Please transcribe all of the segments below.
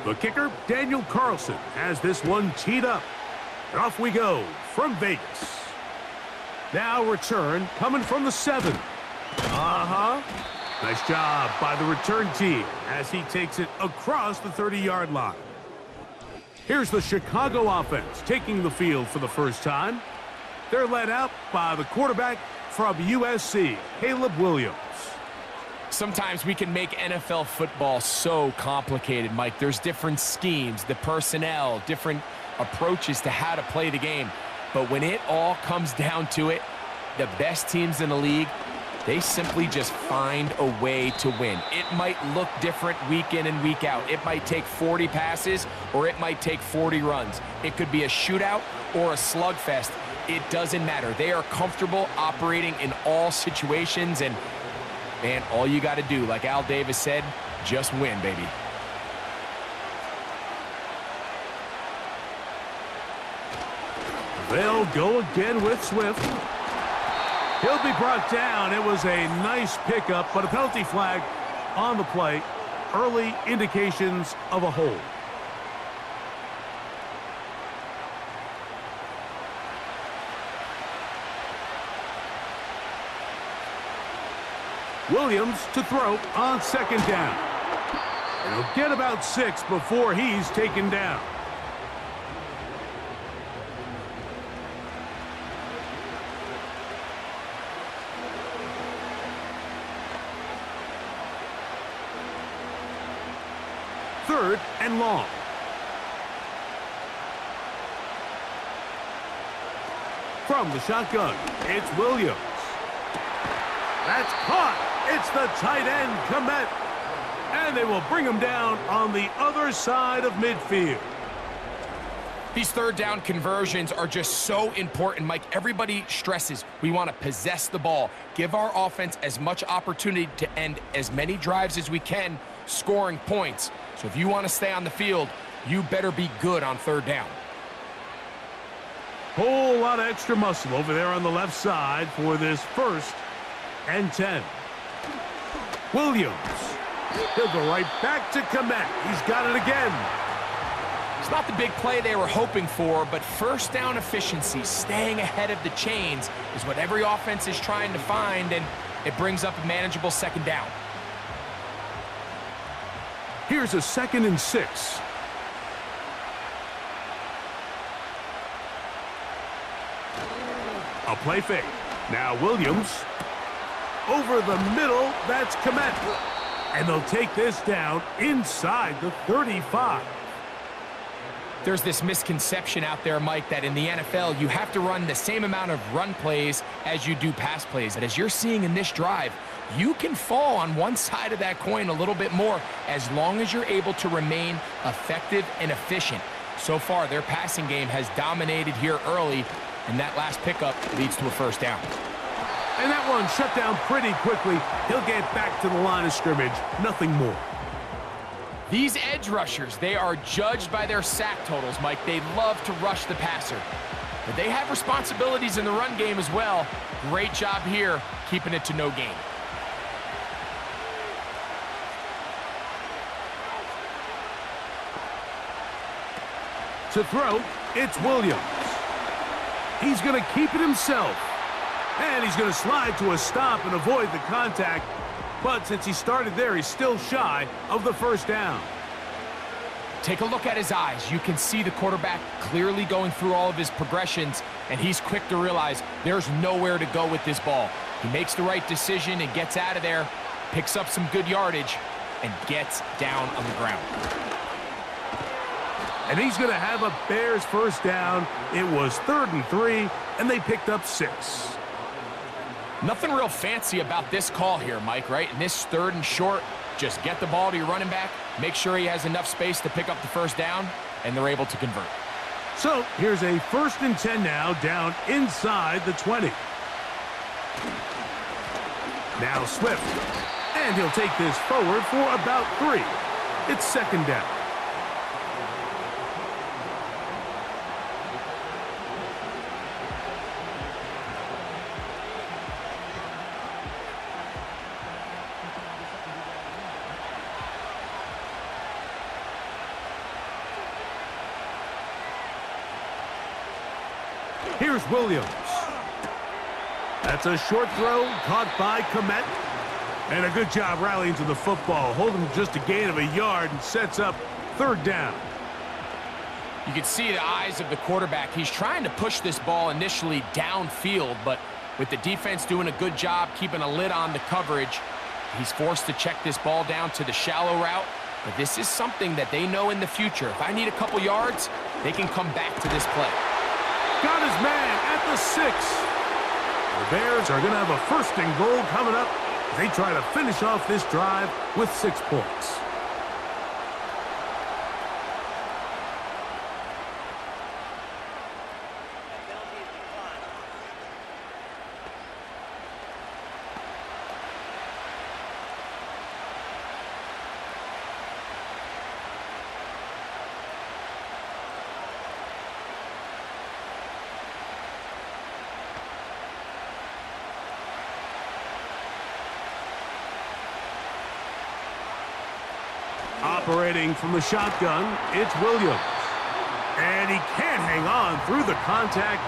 The kicker, Daniel Carlson, has this one teed up. And off we go from Vegas. Now return coming from the 7. Nice job by the return team as he takes it across the 30-yard line. Here's the Chicago offense taking the field for the first time. They're led out by the quarterback from USC, Caleb Williams. Sometimes we can make NFL football so complicated, Mike. There's different schemes, the personnel, different approaches to how to play the game. But when it all comes down to it, the best teams in the league, they simply just find a way to win. It might look different week in and week out. It might take 40 passes or it might take 40 runs. It could be a shootout or a slugfest. It doesn't matter. They are comfortable operating in all situations, and man, all you got to do, like Al Davis said, just win, baby. They'll go again with Swift. He'll be brought down. It was a nice pickup, but a penalty flag on the play. Early indications of a hold. Williams to throw on second down. And he'll get about 6 before he's taken down. Third and long. From the shotgun, it's Williams. That's caught. It's the tight end, Komet. And they will bring him down on the other side of midfield. These third down conversions are just so important, Mike. Everybody stresses we want to possess the ball, give our offense as much opportunity to end as many drives as we can, scoring points. So if you want to stay on the field, you better be good on third down. Whole lot of extra muscle over there on the left side for this 1st and 10. Williams. He'll go right back to Komet. He's got it again. It's not the big play they were hoping for, but first down efficiency, staying ahead of the chains, is what every offense is trying to find, and it brings up a manageable second down. Here's a 2nd and 6. A play fake. Now Williams. Over the middle, that's Komet. And they'll take this down inside the 35. There's this misconception out there, Mike, that in the NFL, you have to run the same amount of run plays as you do pass plays. And as you're seeing in this drive, you can fall on one side of that coin a little bit more as long as you're able to remain effective and efficient. So far, their passing game has dominated here early, and that last pickup leads to a first down. And that one shut down pretty quickly. He'll get back to the line of scrimmage. Nothing more. These edge rushers, they are judged by their sack totals, Mike. They love to rush the passer. But they have responsibilities in the run game as well. Great job here, keeping it to no gain. To throw, it's Williams. He's going to keep it himself. And he's going to slide to a stop and avoid the contact. But since he started there, he's still shy of the first down. Take a look at his eyes. You can see the quarterback clearly going through all of his progressions, and he's quick to realize there's nowhere to go with this ball. He makes the right decision and gets out of there, picks up some good yardage, and gets down on the ground. And he's going to have a Bears first down. It was 3rd and 3, and they picked up 6. Nothing real fancy about this call here, Mike, right? In this 3rd and short, just get the ball to your running back, make sure he has enough space to pick up the first down, and they're able to convert. So here's a 1st and 10 now, down inside the 20. Now Swift, and he'll take this forward for about 3. It's 2nd down. Here's Williams. That's a short throw caught by Komet. And a good job rallying to the football. Holding just a gain of a yard and sets up third down. You can see the eyes of the quarterback. He's trying to push this ball initially downfield, but with the defense doing a good job keeping a lid on the coverage, he's forced to check this ball down to the shallow route. But this is something that they know in the future. If I need a couple yards, they can come back to this play. Got his man at the 6. The Bears are going to have a first and goal coming up. They try to finish off this drive with 6 points. Operating from the shotgun, it's Williams. And he can't hang on through the contact.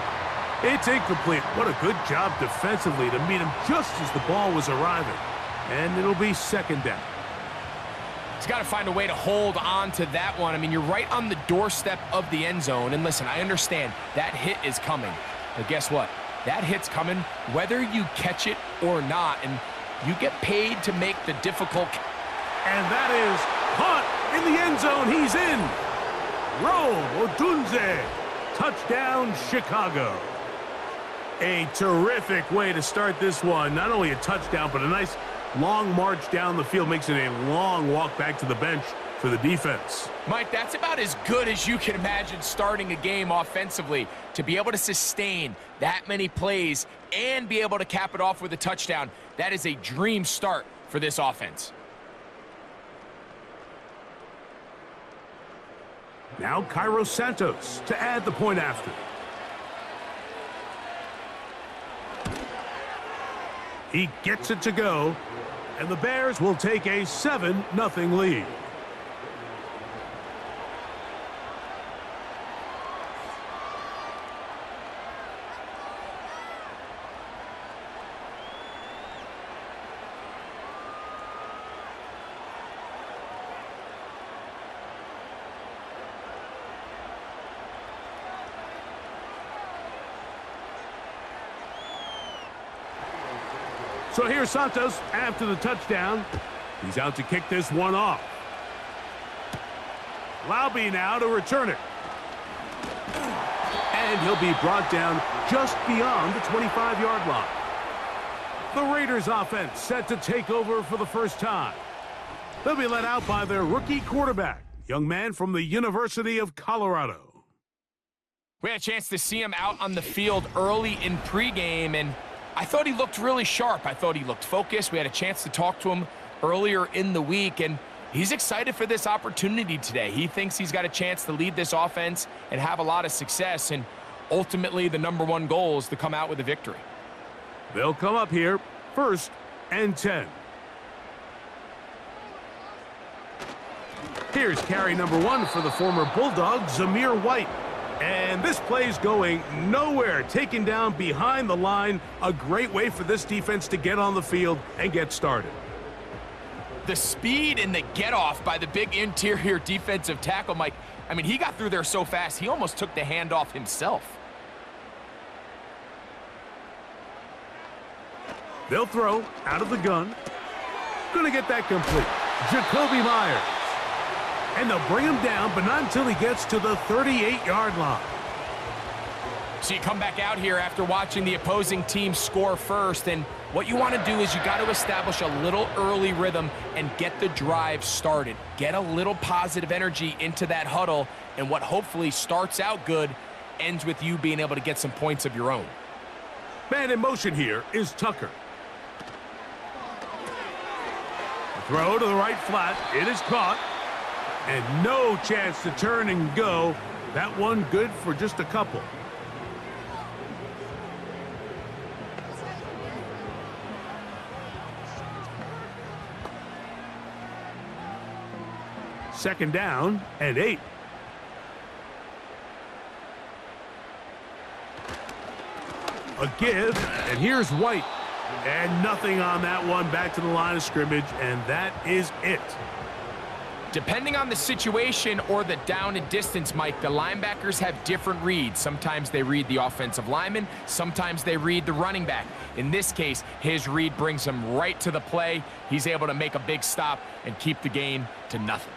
It's incomplete. What a good job defensively to meet him just as the ball was arriving. And it'll be second down. He's got to find a way to hold on to that one. I mean, you're right on the doorstep of the end zone. And listen, I understand that hit is coming. But guess what? That hit's coming whether you catch it or not. And you get paid to make the difficult. And that is caught in the end zone. He's in. Roll Odunze. Touchdown, Chicago. A terrific way to start this one. Not only a touchdown, but a nice long march down the field. Makes it a long walk back to the bench for the defense. Mike, that's about as good as you can imagine starting a game offensively. To be able to sustain that many plays and be able to cap it off with a touchdown, that is a dream start for this offense. Now Cairo Santos to add the point after. He gets it to go, and the Bears will take a 7-0 lead. So here's Santos after the touchdown. He's out to kick this one off. Laube now to return it. And he'll be brought down just beyond the 25-yard line. The Raiders offense set to take over for the first time. They'll be led out by their rookie quarterback, young man from the University of Colorado. We had a chance to see him out on the field early in pregame, and I thought he looked really sharp. I thought he looked focused. We had a chance to talk to him earlier in the week, and he's excited for this opportunity today. He thinks he's got a chance to lead this offense and have a lot of success, and ultimately the #1 goal is to come out with a victory. They'll come up here, 1st and 10. Here's carry #1 for the former Bulldog, Zamir White. And this play's going nowhere, taken down behind the line. A great way for this defense to get on the field and get started. The speed and the get-off by the big interior defensive tackle, Mike. I mean, he got through there so fast, he almost took the handoff himself. They'll throw out of the gun. Gonna get that complete. Jacoby Myers. And they'll bring him down, but not until he gets to the 38-yard line. So you come back out here after watching the opposing team score first, and what you want to do is you got to establish a little early rhythm and get the drive started. Get a little positive energy into that huddle, and what hopefully starts out good ends with you being able to get some points of your own. Man in motion here is Tucker. Throw to the right flat. It is caught. And no chance to turn and go. That one good for just a couple. Second down and 8. A give, and here's White. And nothing on that one, back to the line of scrimmage, and that is it. Depending on the situation or the down and distance, Mike, the linebackers have different reads. Sometimes they read the offensive lineman, sometimes they read the running back. In this case, his read brings him right to the play. He's able to make a big stop and keep the gain to nothing.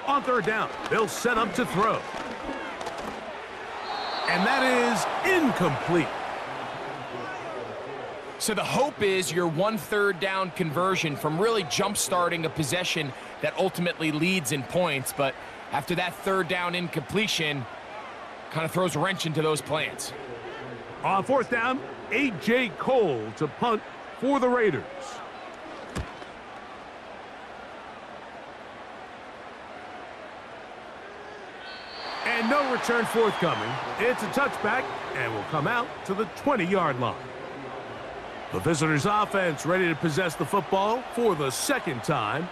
On third down, they'll set up to throw. And that is incomplete. So the hope is your 1/3 down conversion from really jump-starting a possession that ultimately leads in points. But after that third down incompletion, kind of throws a wrench into those plans. On fourth down, A.J. Cole to punt for the Raiders. And no return forthcoming. It's a touchback and will come out to the 20-yard line. The visitors' offense ready to possess the football for the second time.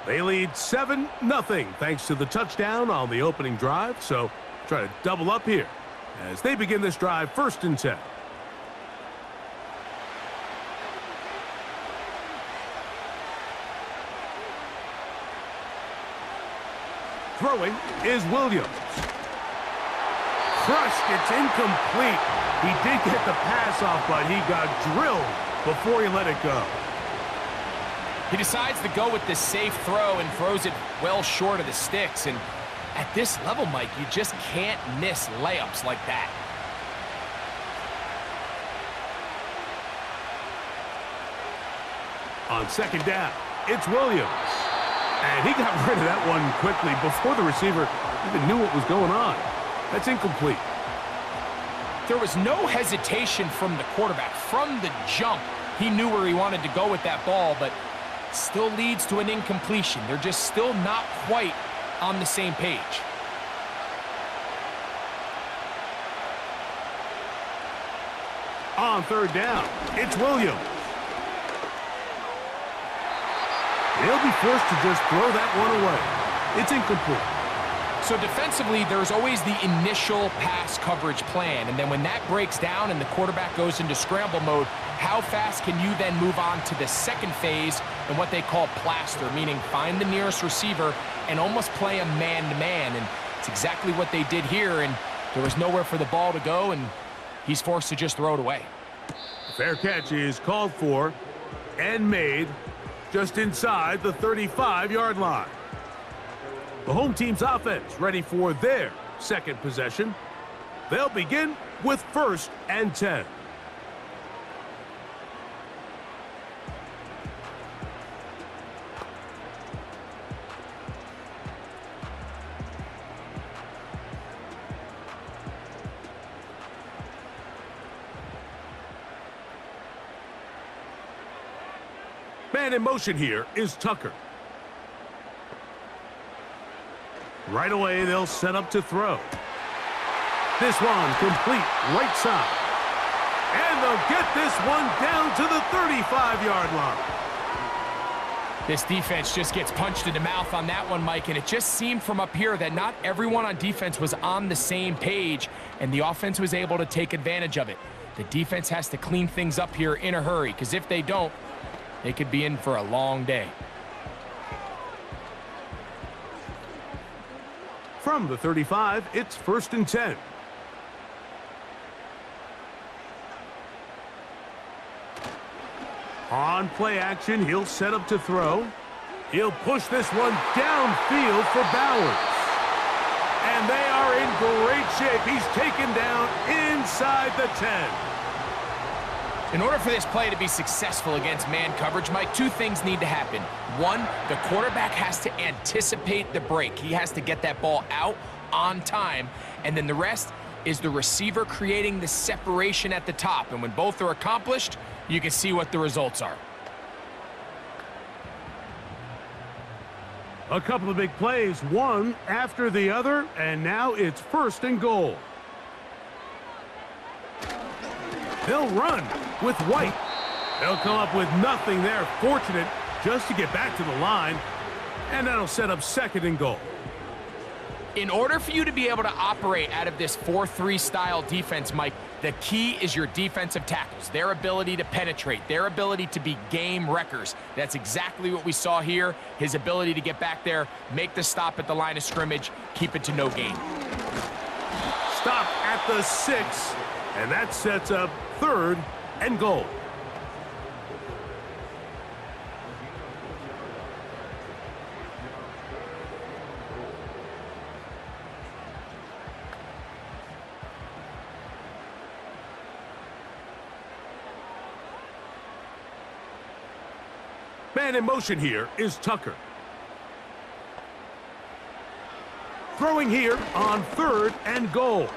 They lead 7-0 thanks to the touchdown on the opening drive. So try to double up here as they begin this drive 1st and 10. Throwing is Williams. Crushed, it's incomplete. He did get the pass off, but he got drilled before he let it go. He decides to go with this safe throw and throws it well short of the sticks. And at this level, Mike, you just can't miss layups like that. On second down, it's Williams. And he got rid of that one quickly before the receiver even knew what was going on. That's incomplete. There was no hesitation from the quarterback. From the jump, he knew where he wanted to go with that ball, but still leads to an incompletion. They're just still not quite on the same page. On third down, it's Williams. They'll be forced to just throw that one away. It's incomplete. So defensively, there's always the initial pass coverage plan, and then when that breaks down and the quarterback goes into scramble mode, how fast can you then move on to the second phase and what they call plaster, meaning find the nearest receiver and almost play a man-to-man, and it's exactly what they did here, and there was nowhere for the ball to go, and he's forced to just throw it away. Fair catch is called for and made just inside the 35-yard line. The home team's offense ready for their second possession. They'll begin with 1st and 10. Man in motion here is Tucker. Right away, they'll set up to throw. This one complete right side. And they'll get this one down to the 35-yard line. This defense just gets punched in the mouth on that one, Mike, and it just seemed from up here that not everyone on defense was on the same page, and the offense was able to take advantage of it. The defense has to clean things up here in a hurry, because if they don't, they could be in for a long day. From the 35, it's 1st and 10. On play action, he'll set up to throw. He'll push this one downfield for Bowers. And they are in great shape. He's taken down inside the 10. In order for this play to be successful against man coverage, Mike, two things need to happen. One, the quarterback has to anticipate the break. He has to get that ball out on time. And then the rest is the receiver creating the separation at the top. And when both are accomplished, you can see what the results are. A couple of big plays, one after the other, and now it's 1st and goal. They'll run with White. They'll come up with nothing there. Fortunate just to get back to the line. And that'll set up 2nd and goal. In order for you to be able to operate out of this 4-3 style defense, Mike, the key is your defensive tackles, their ability to penetrate, their ability to be game wreckers. That's exactly what we saw here, his ability to get back there, make the stop at the line of scrimmage, keep it to no gain. Stop at the 6, and that sets up 3rd and goal. Man in motion here is Tucker. Throwing here on 3rd and goal.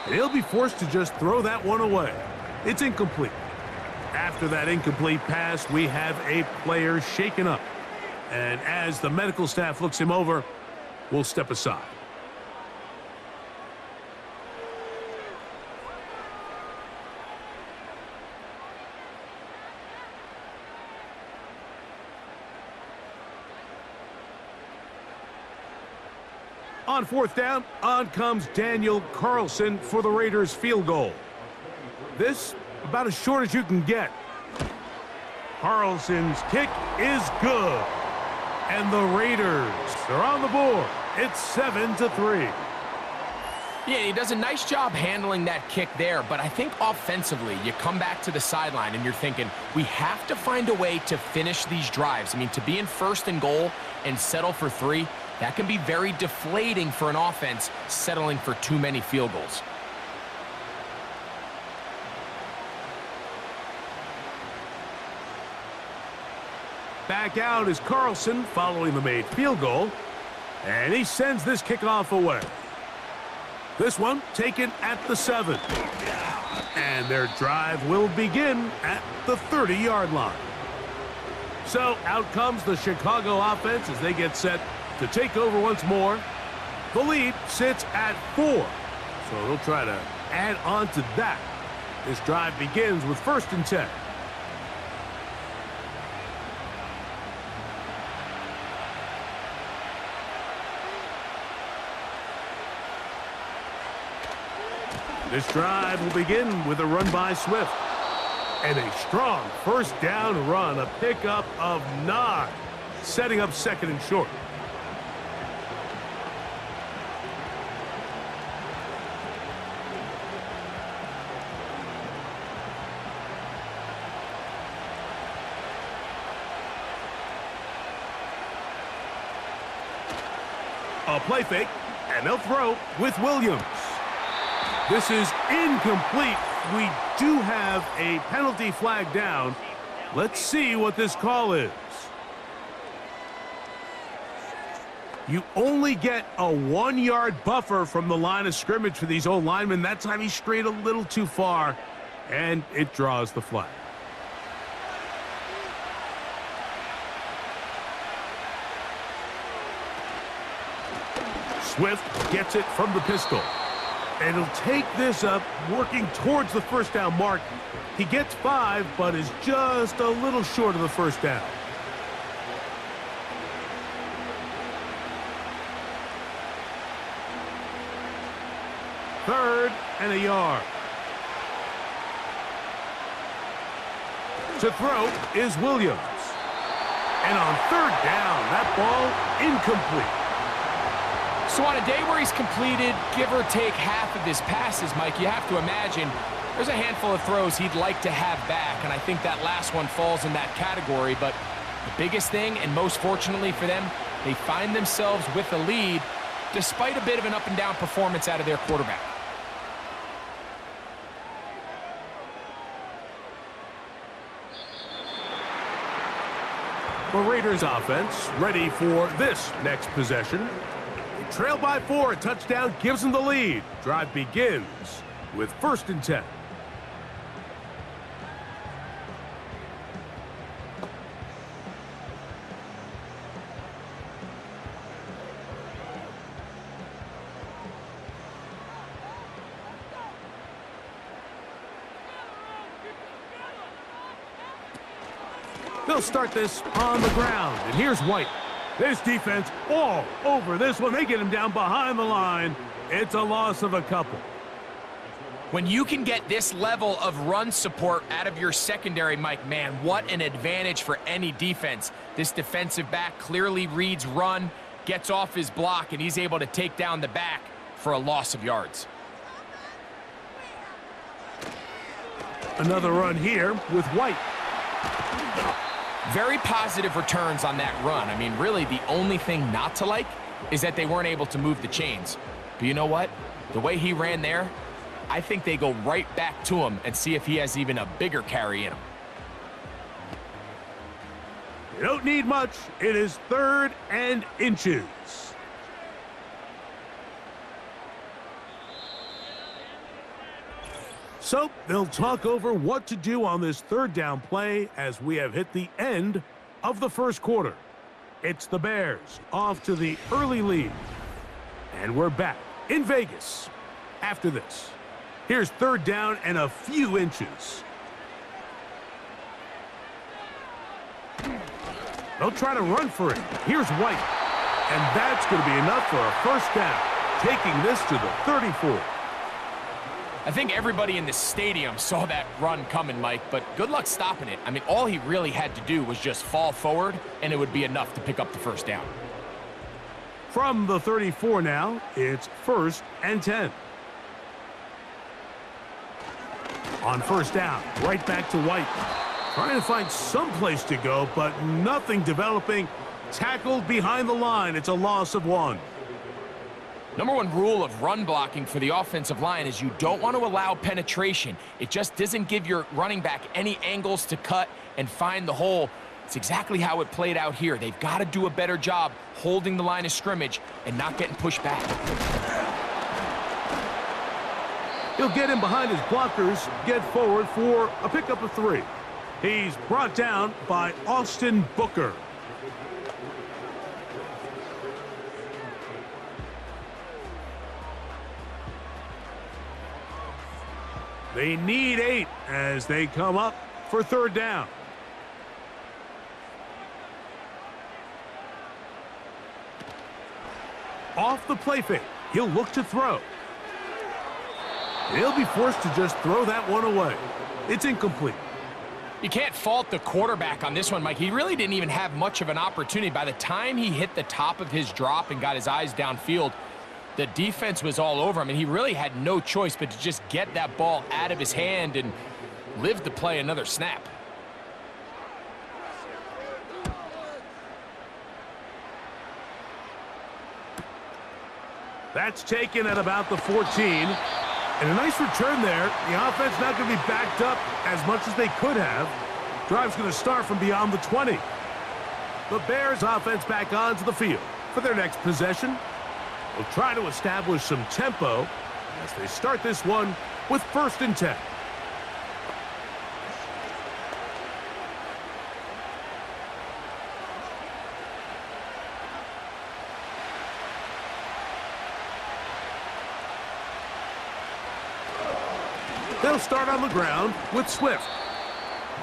And he'll be forced to just throw that one away. It's incomplete. After that incomplete pass, we have a player shaken up. And as the medical staff looks him over, we'll step aside. On 4th down, on comes Daniel Carlson for the Raiders field goal. This about as short as you can get. Carlson's kick is good. And the Raiders are on the board. It's 7-3. Yeah, he does a nice job handling that kick there, but I think offensively, you come back to the sideline and you're thinking, we have to find a way to finish these drives. I mean, to be in 1st and goal and settle for 3, that can be very deflating for an offense settling for too many field goals. Back out is Carlson following the made field goal. And he sends this kickoff away. This one taken at the 7. And their drive will begin at the 30-yard line. So out comes the Chicago offense as they get set to take over once more. The lead sits at 4. So they'll try to add on to that. This drive begins with 1st and 10. This drive will begin with a run by Swift. And a strong 1st down run, a pickup of 9, setting up 2nd and short. A play fake, and they'll throw with Williams. This is incomplete. We do have a penalty flag down. Let's see what this call is. You only get a 1-yard buffer from the line of scrimmage for these old linemen. That time he strayed a little too far, and it draws the flag. Swift gets it from the pistol. And he'll take this up, working towards the 1st down mark. He gets 5, but is just a little short of the 1st down. Third and a yard. To throw is Williams. And on 3rd down, that ball incomplete. So on a day where he's completed, give or take half of his passes, Mike, you have to imagine there's a handful of throws he'd like to have back, and I think that last one falls in that category. But the biggest thing, and most fortunately for them, they find themselves with a lead despite a bit of an up-and-down performance out of their quarterback. The Raiders offense ready for this next possession. Trail by 4, a touchdown gives them the lead. Drive begins with 1st and 10. They'll start this on the ground, and here's White. This defense all over this one. They get him down behind the line. It's a loss of a couple. When you can get this level of run support out of your secondary, Mike, man, what an advantage for any defense. This defensive back clearly reads run, gets off his block, and he's able to take down the back for a loss of yards. Another run here with White. Very positive returns on that run. I mean, really, the only thing not to like is that they weren't able to move the chains. But you know what? The way he ran there, I think they go right back to him and see if he has even a bigger carry in him. You don't need much. It is 3rd and inches. So they'll talk over what to do on this 3rd down play as we have hit the end of the first quarter. It's the Bears off to the early lead. And we're back in Vegas after this. Here's 3rd down and a few inches. They'll try to run for it. Here's White. And that's going to be enough for a first down, taking this to the 34. I think everybody in the stadium saw that run coming, Mike, but good luck stopping it. I mean, all he really had to do was just fall forward, and it would be enough to pick up the first down. From the 34 now, it's 1st and 10. On first down, right back to White. Trying to find some place to go, but nothing developing. Tackled behind the line. It's a loss of 1. Number 1 rule of run blocking for the offensive line is you don't want to allow penetration. It just doesn't give your running back any angles to cut and find the hole. It's exactly how it played out here. They've got to do a better job holding the line of scrimmage and not getting pushed back. He'll get in behind his blockers, get forward for a pickup of 3. He's brought down by Austin Booker. They need 8 as they come up for 3rd down. Off the play fake, he'll look to throw. He'll be forced to just throw that one away. It's incomplete. You can't fault the quarterback on this one, Mike. He really didn't even have much of an opportunity. By the time he hit the top of his drop and got his eyes downfield, the defense was all over him, and he really had no choice but to just get that ball out of his hand and live to play another snap. That's taken at about the 14. And a nice return there. The offense not going to be backed up as much as they could have. Drive's going to start from beyond the 20. The Bears offense back onto the field for their next possession. They'll try to establish some tempo as they start this one with 1st and 10. They'll start on the ground with Swift.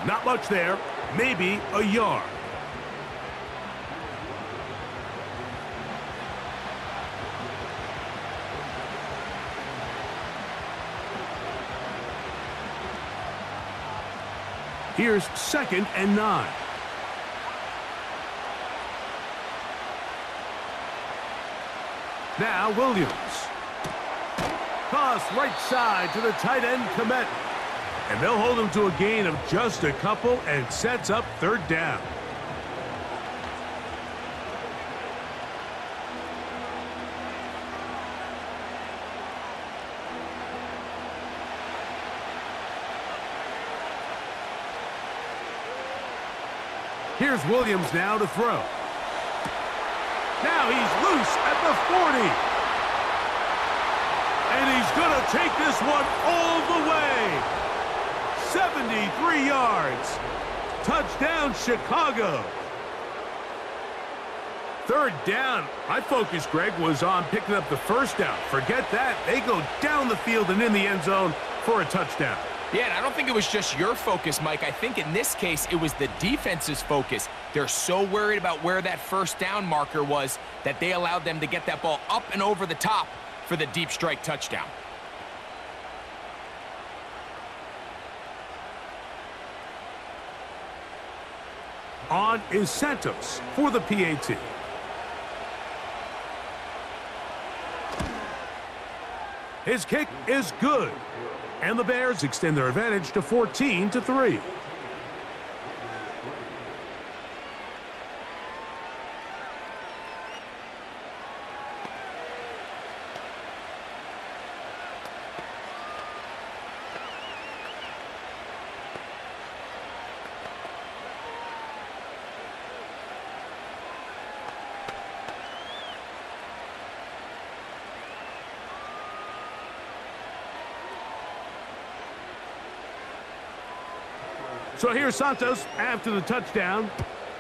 Not much there, maybe a yard. Here's 2nd and 9. Now Williams. Toss right side to the tight end, Cappa. And they'll hold him to a gain of just a couple and sets up 3rd down. Here's Williams now to throw. Now he's loose at the 40. And he's going to take this one all the way. 73 yards. Touchdown, Chicago. 3rd down. My focus, Greg, was on picking up the first down. Forget that. They go down the field and in the end zone for a touchdown. Yeah, and I don't think it was just your focus, Mike. I think in this case, it was the defense's focus. They're so worried about where that first down marker was that they allowed them to get that ball up and over the top for the deep strike touchdown. On is Santos for the PAT. His kick is good. And the Bears extend their advantage to 14-3. So here's Santos after the touchdown.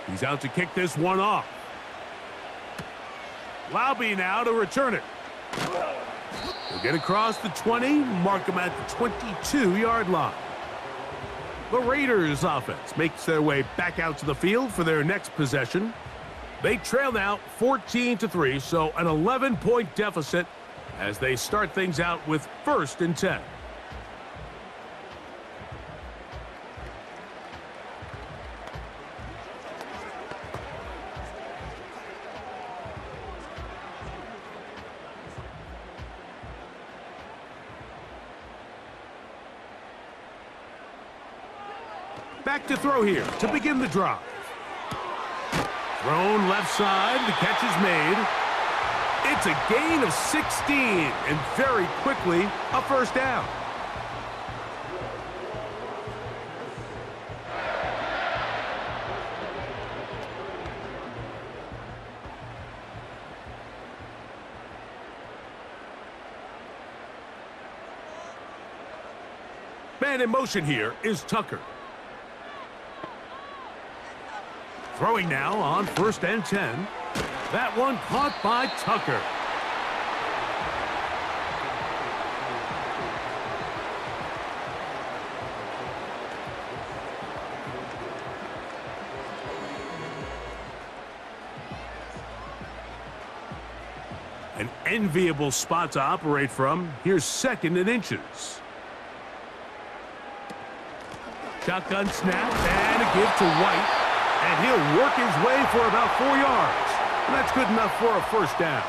He's out to kick this one off. Laube now to return it. He'll get across the 20, mark him at the 22-yard line. The Raiders offense makes their way back out to the field for their next possession. They trail now 14-3, so an 11-point deficit as they start things out with 1st and 10. Back to throw here to begin the drive. Thrown left side, the catch is made. It's a gain of 16, and very quickly, a first down. Man in motion here is Tucker. Throwing now on 1st and 10. That one caught by Tucker. An enviable spot to operate from. Here's 2nd and inches. Shotgun snap and a give to White. And he'll work his way for about 4 yards. And that's good enough for a first down.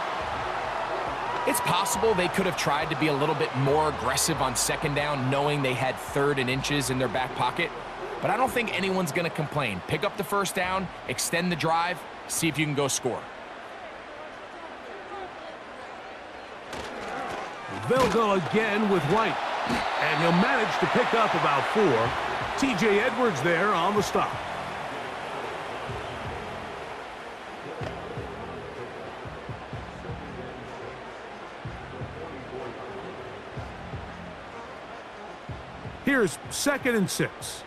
It's possible they could have tried to be a little bit more aggressive on 2nd down, knowing they had 3rd and inches in their back pocket. But I don't think anyone's going to complain. Pick up the first down, extend the drive, see if you can go score. They'll go again with White. And he'll manage to pick up about 4. T.J. Edwards there on the stop. Here's 2nd and 6.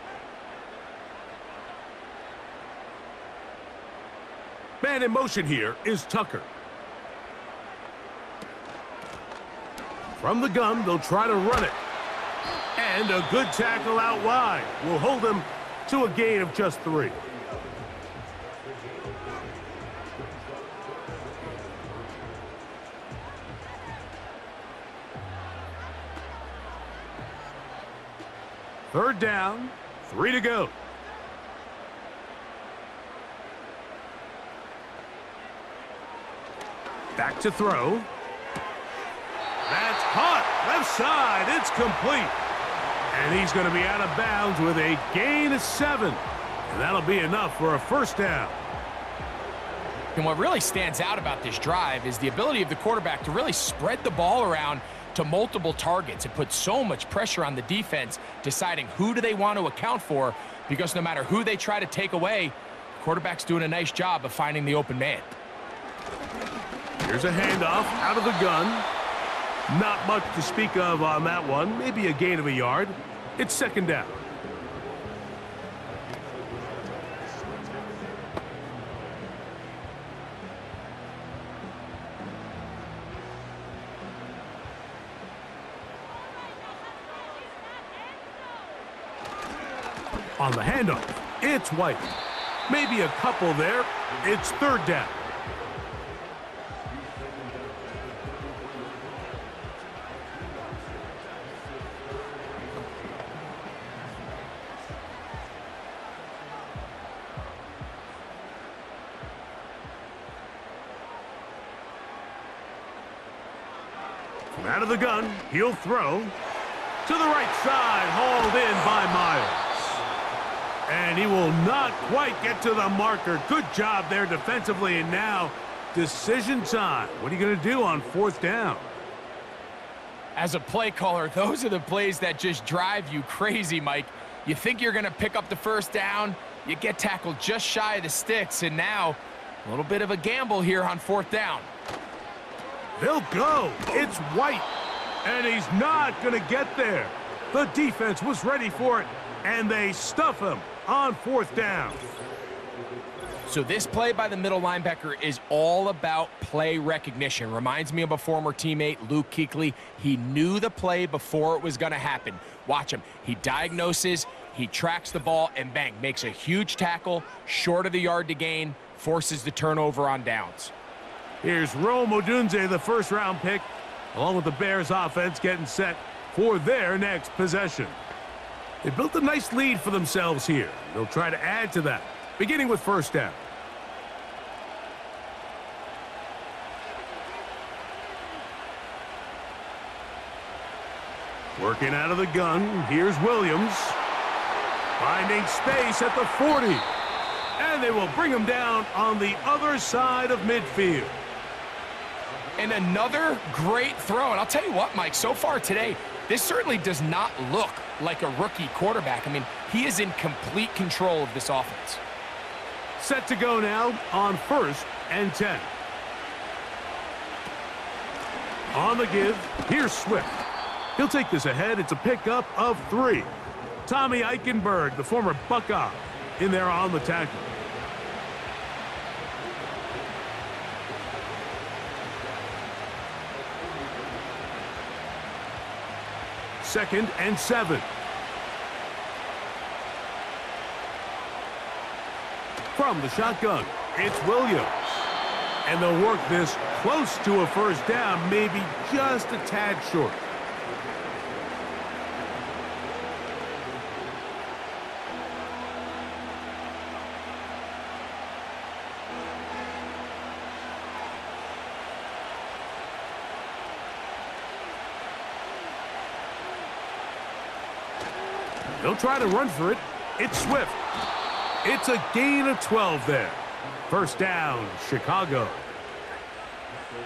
Man in motion here is Tucker. From the gun, they'll try to run it. And a good tackle out wide will hold them to a gain of just 3. Third down, 3 to go. Back to throw. That's caught. Left side. It's complete. And he's going to be out of bounds with a gain of 7. And that'll be enough for a first down. And what really stands out about this drive is the ability of the quarterback to really spread the ball around to multiple targets. It puts so much pressure on the defense deciding who do they want to account for, because no matter who they try to take away, the quarterback's doing a nice job of finding the open man. Here's a handoff out of the gun. Not much to speak of on that one. Maybe a gain of a yard. It's 2nd down. On the handoff, it's White. Maybe a couple there. It's third down. From out of the gun, he'll throw. To the right side, hauled in by Miles. And he will not quite get to the marker. Good job there defensively, and now decision time. What are you going to do on fourth down? As a play caller, those are the plays that just drive you crazy, Mike. You think you're going to pick up the first down, you get tackled just shy of the sticks, and now a little bit of a gamble here on fourth down. They'll go. It's White. And he's not going to get there. The defense was ready for it, and they stuff him on fourth down. So this play by the middle linebacker is all about play recognition. Reminds me of a former teammate, Luke Kuechly. He knew the play before it was going to happen. Watch him. He diagnoses, he tracks the ball, and bang, makes a huge tackle, short of the yard to gain, forces the turnover on downs. Here's Rome Odunze, the first-round pick, along with the Bears offense getting set for their next possession. They built a nice lead for themselves here. They'll try to add to that, beginning with first down. Working out of the gun, here's Williams. Finding space at the 40. And they will bring him down on the other side of midfield. And another great throw. And I'll tell you what, Mike, so far today, this certainly does not look like a rookie quarterback. I mean, he is in complete control of this offense. Set to go now on 1st and 10. On the give, here's Swift. He'll take this ahead. It's a pickup of 3. Tommy Eichenberg, the former Buckeye, in there on the tackle. Second and 7. From the shotgun, it's Williams. And they'll work this close to a first down, maybe just a tad short. They'll try to run for it. It's Swift. It's a gain of 12 there. First down, Chicago.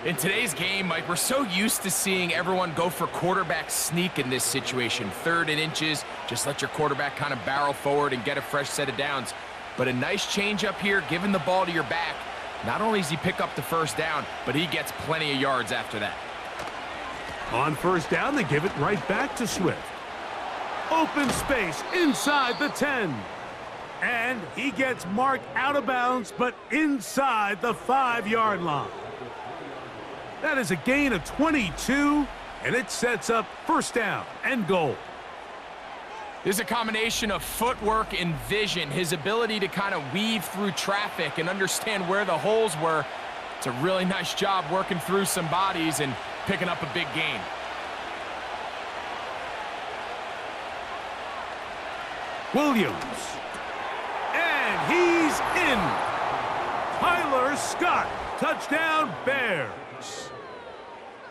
In today's game, Mike, we're so used to seeing everyone go for quarterback sneak in this situation. 3rd and inches, just let your quarterback kind of barrel forward and get a fresh set of downs. But a nice change up here, giving the ball to your back. Not only does he pick up the first down, but he gets plenty of yards after that. On first down, they give it right back to Swift. Open space inside the 10. And he gets marked out of bounds, but inside the 5-yard line. That is a gain of 22, and it sets up first down and goal. There's a combination of footwork and vision, his ability to kind of weave through traffic and understand where the holes were. It's a really nice job working through some bodies and picking up a big gain. Williams. And he's in. Tyler Scott. Touchdown, Bears.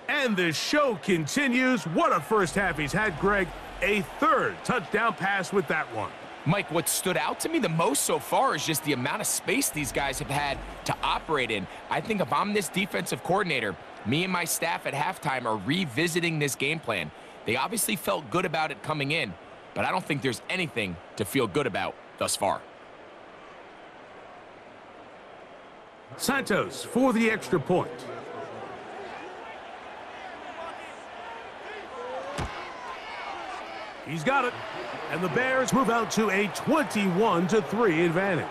And the show continues. What a first half he's had, Greg. A 3rd touchdown pass with that one. Mike, what stood out to me the most so far is just the amount of space these guys have had to operate in. I think if I'm this defensive coordinator, me and my staff at halftime are revisiting this game plan. They obviously felt good about it coming in, but I don't think there's anything to feel good about thus far. Santos for the extra point. He's got it. And the Bears move out to a 21-3 advantage.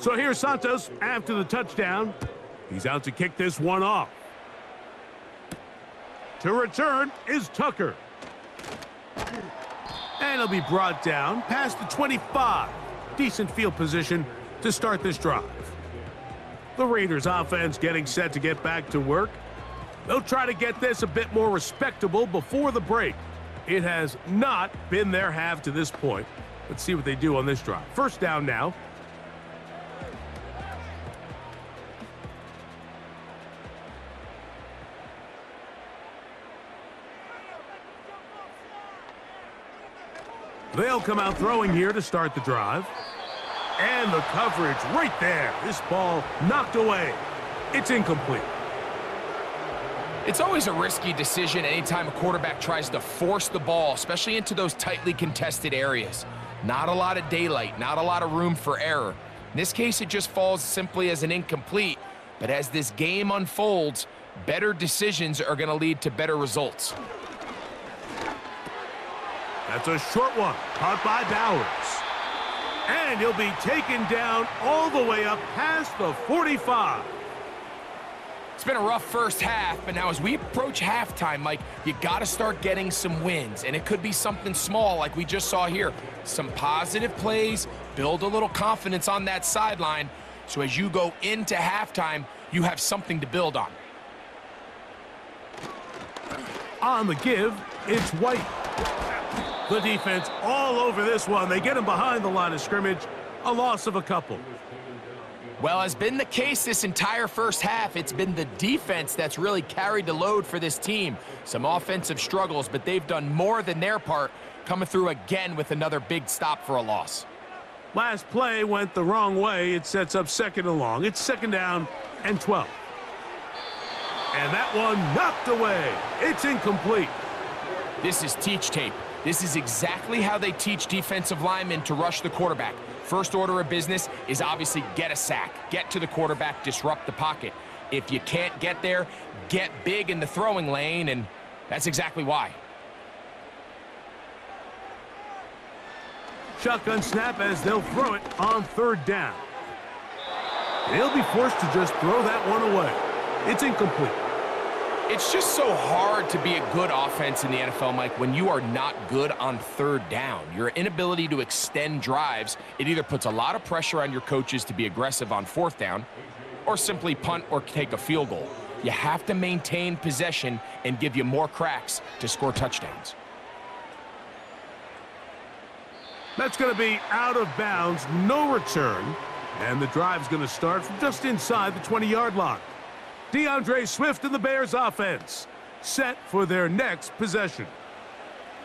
So here's Santos after the touchdown. He's out to kick this one off. To return is Tucker. And he'll be brought down past the 25. Decent field position to start this drive. The Raiders offense getting set to get back to work. They'll try to get this a bit more respectable before the break. It has not been their half to this point. Let's see what they do on this drive. First down now. They'll come out throwing here to start the drive. And the coverage right there. This ball knocked away. It's incomplete. It's always a risky decision anytime a quarterback tries to force the ball, especially into those tightly contested areas. Not a lot of daylight, not a lot of room for error. In this case, it just falls simply as an incomplete. But as this game unfolds, better decisions are going to lead to better results. That's a short one, caught by Bowers. And he'll be taken down all the way up past the 45. It's been a rough first half, but now as we approach halftime, Mike, you got to start getting some wins. And it could be something small like we just saw here. Some positive plays, build a little confidence on that sideline. So as you go into halftime, you have something to build on. On the give, it's White. The defense all over this one. They get him behind the line of scrimmage. A loss of a couple. Well, has been the case this entire first half. It's been the defense that's really carried the load for this team. Some offensive struggles, but they've done more than their part, coming through again with another big stop for a loss. Last play went the wrong way. It sets up second and long. It's second down and 12. And that one knocked away. It's incomplete. This is teach tape. This is exactly how they teach defensive linemen to rush the quarterback. First order of business is obviously get a sack, get to the quarterback, disrupt the pocket. If you can't get there, get big in the throwing lane, and that's exactly why. Shotgun snap as they'll throw it on third down. They'll be forced to just throw that one away. It's incomplete. It's just so hard to be a good offense in the NFL, Mike, when you are not good on third down. Your inability to extend drives, it either puts a lot of pressure on your coaches to be aggressive on fourth down or simply punt or take a field goal. You have to maintain possession and give you more cracks to score touchdowns. That's going to be out of bounds, no return. And the drive's going to start from just inside the 20-yard line. DeAndre Swift and the Bears offense set for their next possession.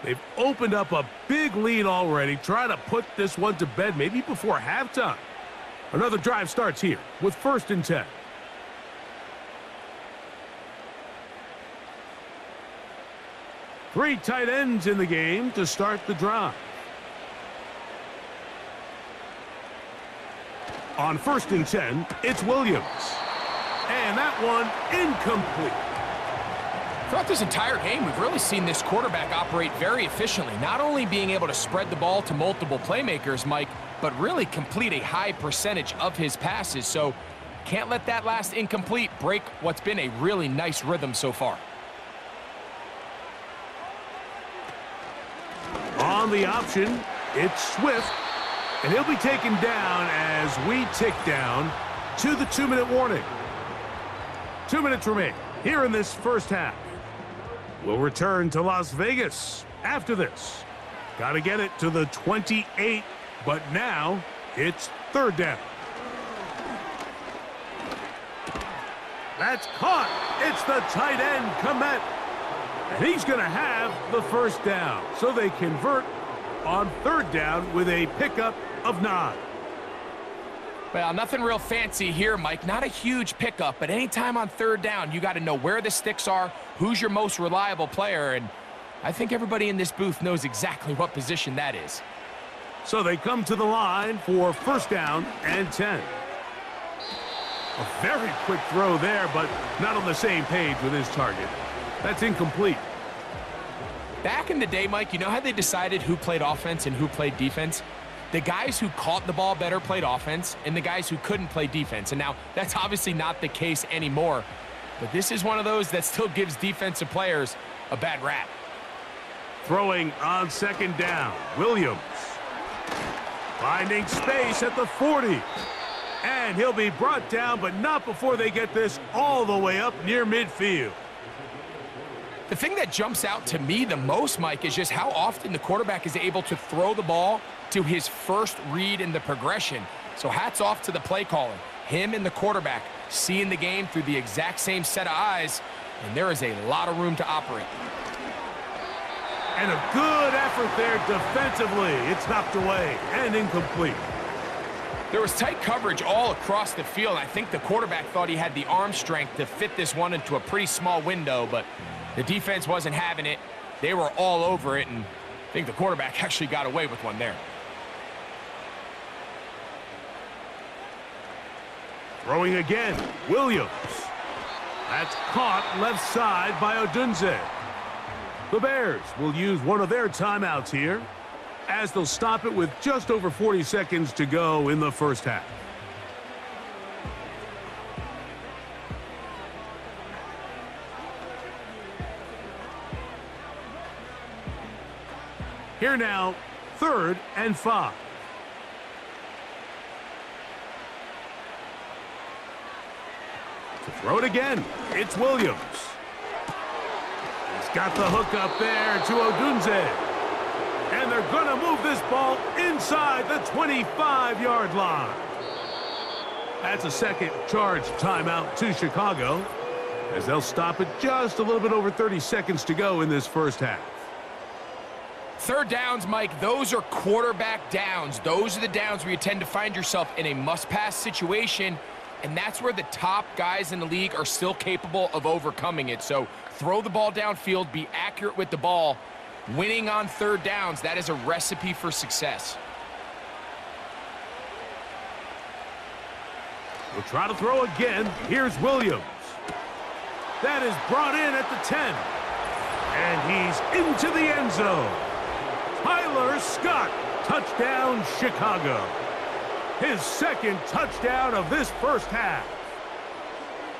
They've opened up a big lead already, trying to put this one to bed maybe before halftime. Another drive starts here with 1st and 10. Three tight ends in the game to start the drive. On 1st and 10, it's Williams. And that one incomplete. Throughout this entire game, we've really seen this quarterback operate very efficiently, not only being able to spread the ball to multiple playmakers, Mike, but really complete a high percentage of his passes. So can't let that last incomplete break what's been a really nice rhythm so far. On the option, it's Swift, and he'll be taken down as we tick down to the 2-minute warning. 2 minutes remain here in this first half. We'll return to Las Vegas after this. Got to get it to the 28, but now it's 3rd down. That's caught. It's the tight end, Komet. And he's going to have the 1st down. So they convert on 3rd down with a pickup of 9. Well, nothing real fancy here, Mike. Not a huge pickup, but anytime on 3rd down, you got to know where the sticks are, who's your most reliable player, and I think everybody in this booth knows exactly what position that is. So they come to the line for 1st down and 10. A very quick throw there, but not on the same page with his target. That's incomplete. Back in the day, Mike, you know how they decided who played offense and who played defense? The guys who caught the ball better played offense, and the guys who couldn't play defense. And now, that's obviously not the case anymore, but this is one of those that still gives defensive players a bad rap. Throwing on second down, Williams. Finding space at the 40. And he'll be brought down, but not before they get this all the way up near midfield. The thing that jumps out to me the most, Mike, is just how often the quarterback is able to throw the ball to his first read in the progression. So hats off to the play caller. Him and the quarterback seeing the game through the exact same set of eyes, and there is a lot of room to operate. And a good effort there defensively. It's knocked away and incomplete. There was tight coverage all across the field. I think the quarterback thought he had the arm strength to fit this one into a pretty small window, but the defense wasn't having it. They were all over it, and I think the quarterback actually got away with one there. Throwing again, Williams. That's caught left side by Odunze. The Bears will use one of their timeouts here, as they'll stop it with just over 40 seconds to go in the first half. Here now, 3rd and 5. To throw it again, it's Williams. He's got the hook up there to Odunze. And they're going to move this ball inside the 25-yard line. That's a second charge timeout to Chicago, as they'll stop it just a little bit over 30 seconds to go in this first half. Third downs, Mike, those are quarterback downs. Those are the downs where you tend to find yourself in a must-pass situation, and that's where the top guys in the league are still capable of overcoming it. So throw the ball downfield, be accurate with the ball. Winning on third downs, that is a recipe for success. We'll try to throw again. Here's Williams. That is brought in at the 10. And he's into the end zone. Tyler Scott, touchdown Chicago. His second touchdown of this first half.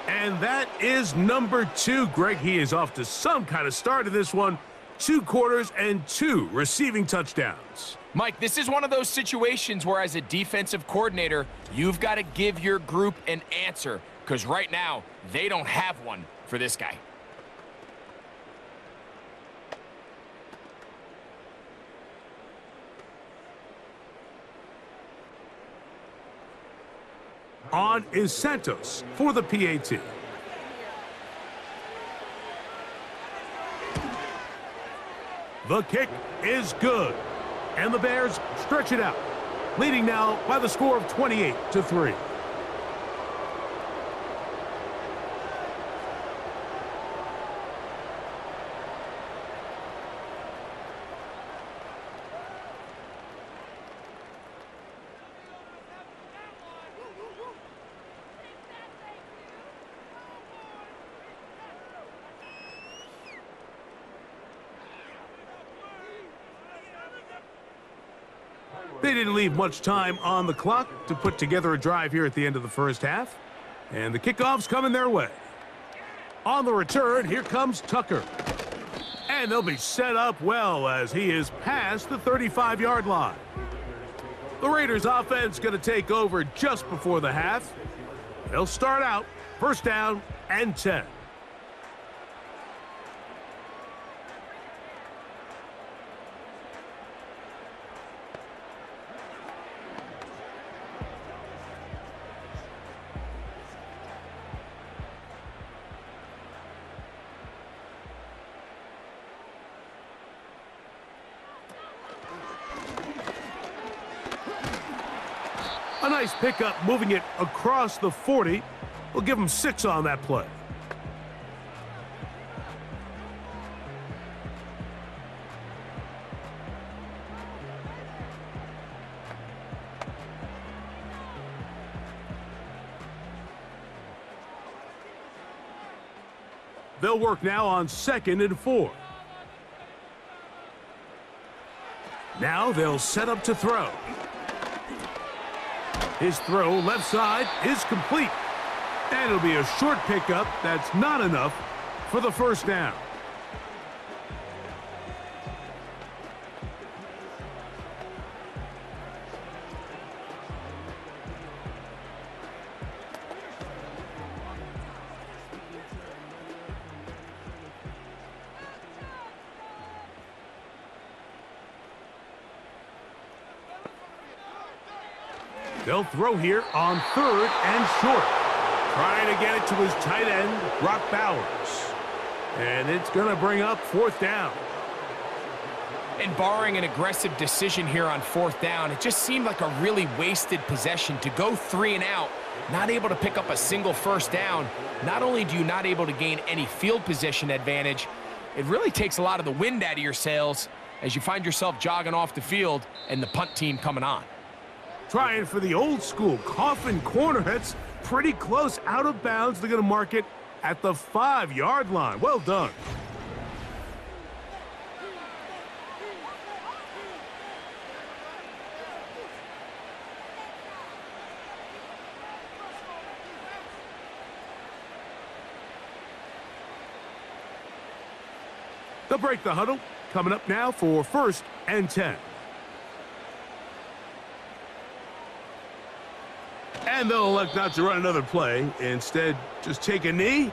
And that is number 2. Greg, he is off to some kind of start in this one. 2 quarters and 2 receiving touchdowns. Mike, this is one of those situations where as a defensive coordinator, you've got to give your group an answer, because right now, they don't have one for this guy. On is Santos for the PAT. The kick is good, and the Bears stretch it out, leading now by the score of 28-3. They didn't leave much time on the clock to put together a drive here at the end of the first half. And the kickoff's coming their way. On the return, here comes Tucker. And they'll be set up well as he is past the 35-yard line. The Raiders offense going to take over just before the half. They'll start out first down and 10. A nice pickup moving it across the 40. We'll give them 6 on that play. They'll work now on 2nd and 4. Now they'll set up to throw. His throw left side is complete. And it'll be a short pickup that's not enough for the first down. They'll throw here on 3rd and short. Trying to get it to his tight end, Brock Bowers. And it's going to bring up 4th down. And barring an aggressive decision here on 4th down, it just seemed like a really wasted possession to go 3 and out, not able to pick up a single first down. Not only do you not able to gain any field position advantage, it really takes a lot of the wind out of your sails as you find yourself jogging off the field and the punt team coming on. Trying for the old school coffin corner. That's pretty close out of bounds. They're going to mark it at the 5-yard line. Well done. They'll break the huddle. Coming up now for 1st and 10. And they'll elect not to run another play. Instead, just take a knee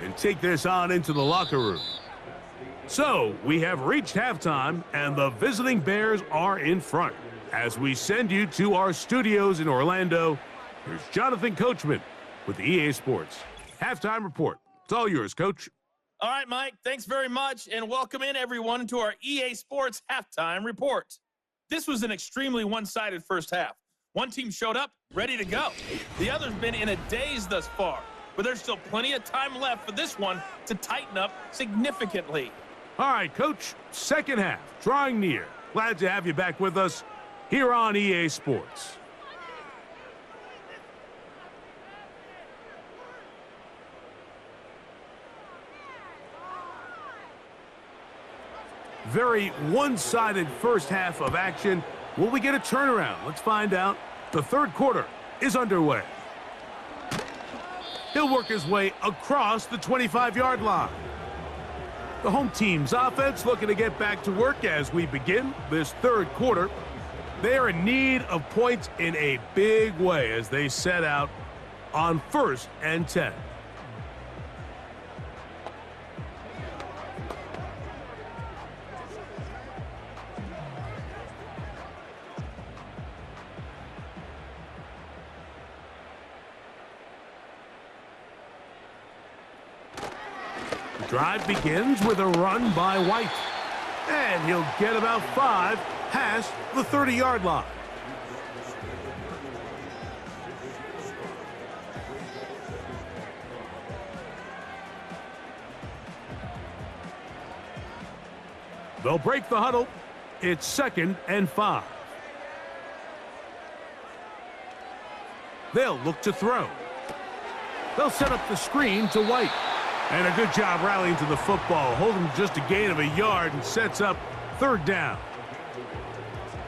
and take this on into the locker room. So, we have reached halftime, and the visiting Bears are in front. As we send you to our studios in Orlando, here's Jonathan Coachman with the EA Sports Halftime Report. It's all yours, Coach. All right, Mike, thanks very much, and welcome in, everyone, to our EA Sports Halftime Report. This was an extremely one-sided first half. One team showed up, ready to go. The other's been in a daze thus far, but there's still plenty of time left for this one to tighten up significantly. All right, Coach, second half, drawing near. Glad to have you back with us here on EA Sports. Very one-sided first half of action. Will we get a turnaround? Let's find out. The third quarter is underway. He'll work his way across the 25-yard line. The home team's offense looking to get back to work as we begin this third quarter. They are in need of points in a big way as they set out on 1st and 10. Drive begins with a run by White. And he'll get about 5 past the 30-yard line. They'll break the huddle. It's 2nd and 5. They'll look to throw. They'll set up the screen to White. And a good job rallying to the football, holding just a gain of a yard and sets up 3rd down.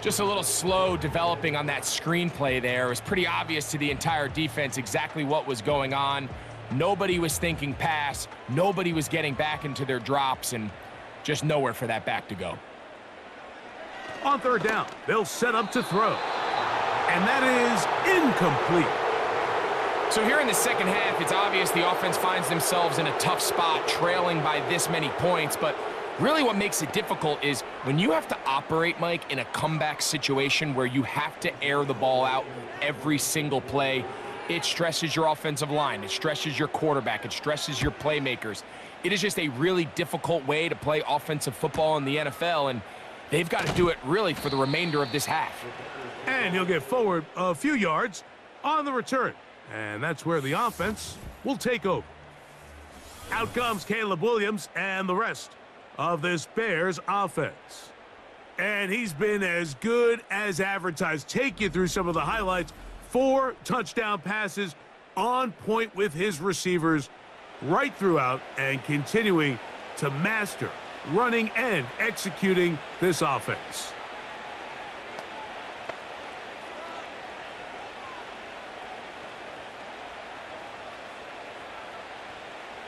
Just a little slow developing on that screenplay there. It was pretty obvious to the entire defense exactly what was going on. Nobody was thinking pass. Nobody was getting back into their drops, and just nowhere for that back to go. On 3rd down, they'll set up to throw. And that is incomplete. So here in the second half, it's obvious the offense finds themselves in a tough spot, trailing by this many points. But really what makes it difficult is when you have to operate, Mike, in a comeback situation where you have to air the ball out every single play, it stresses your offensive line. It stresses your quarterback. It stresses your playmakers. It is just a really difficult way to play offensive football in the NFL, and they've got to do it really for the remainder of this half. And he'll get forward a few yards on the return. And that's where the offense will take over. Out comes Caleb Williams and the rest of this Bears offense. And he's been as good as advertised. Take you through some of the highlights. 4 touchdown passes on point with his receivers right throughout and continuing to master running and executing this offense.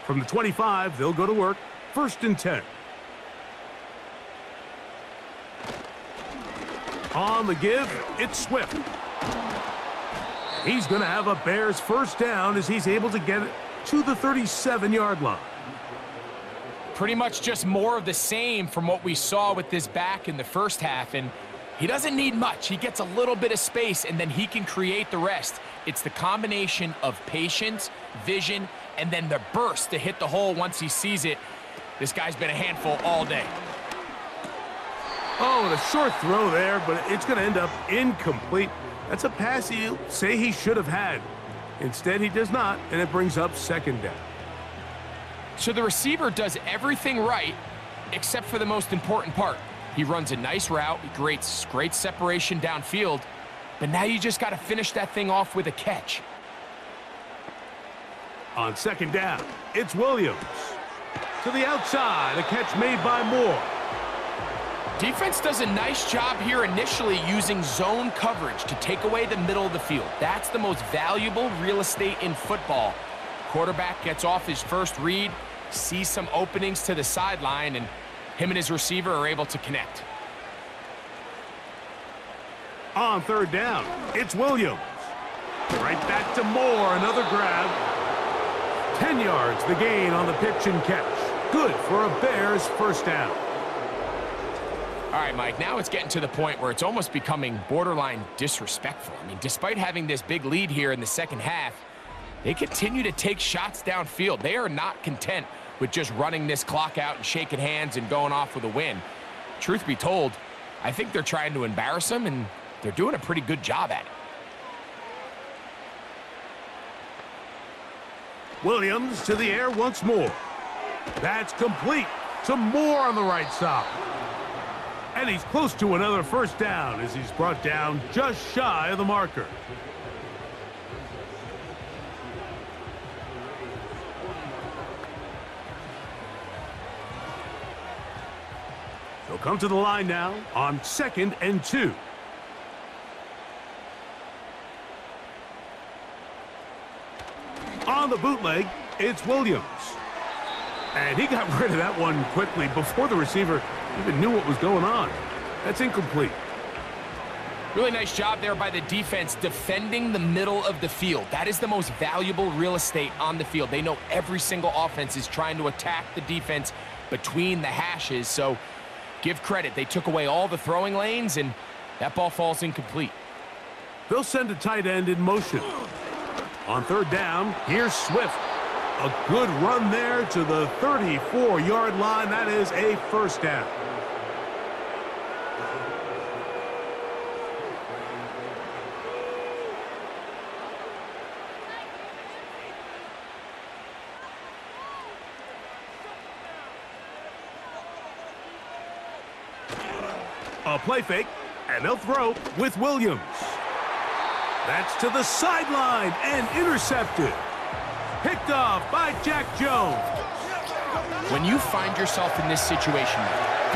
From the 25, they'll go to work. 1st and 10. On the give, it's Swift. He's going to have a Bears first down as he's able to get it to the 37-yard line. Pretty much just more of the same from what we saw with this back in the first half, and he doesn't need much. He gets a little bit of space, and then he can create the rest. It's the combination of patience, vision, and then the burst to hit the hole once he sees it. This guy's been a handful all day. Oh, and a short throw there, but it's going to end up incomplete. That's a pass he'll say he should have had. Instead, he does not, and it brings up 2nd down. So the receiver does everything right, except for the most important part. He runs a nice route, he creates great separation downfield, but now you just got to finish that thing off with a catch. On 2nd down, it's Williams. To the outside, a catch made by Moore. Defense does a nice job here initially using zone coverage to take away the middle of the field. That's the most valuable real estate in football. Quarterback gets off his first read, sees some openings to the sideline, and him and his receiver are able to connect. On 3rd down, it's Williams. Right back to Moore, another grab. 10 yards, the gain on the pitch and catch. Good for a Bears first down. All right, Mike, now it's getting to the point where it's almost becoming borderline disrespectful. I mean, despite having this big lead here in the second half, they continue to take shots downfield. They are not content with just running this clock out and shaking hands and going off with a win. Truth be told, I think they're trying to embarrass them, and they're doing a pretty good job at it. Williams to the air once more. That's complete to Moore on the right side. And he's close to another first down as he's brought down just shy of the marker. They'll come to the line now on 2nd and 2. On the bootleg, it's Williams. And he got rid of that one quickly before the receiver even knew what was going on. That's incomplete. Really nice job there by the defense defending the middle of the field. That is the most valuable real estate on the field. They know every single offense is trying to attack the defense between the hashes, so give credit. They took away all the throwing lanes, and that ball falls incomplete. They'll send a tight end in motion. On 3rd down, here's Swift. A good run there to the 34-yard line. That is a first down. A play fake, and they'll throw with Williams. That's to the sideline and intercepted. Picked off by Jack Jones. When you find yourself in this situation,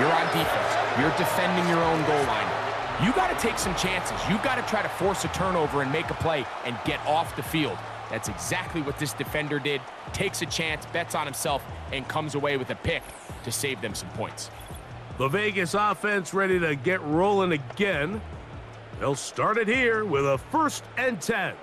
you're on defense, you're defending your own goal line, you got to take some chances. You got to try to force a turnover and make a play and get off the field. That's exactly what this defender did. Takes a chance, bets on himself, and comes away with a pick to save them some points. The Vegas offense ready to get rolling again. They'll start it here with a 1st and 10.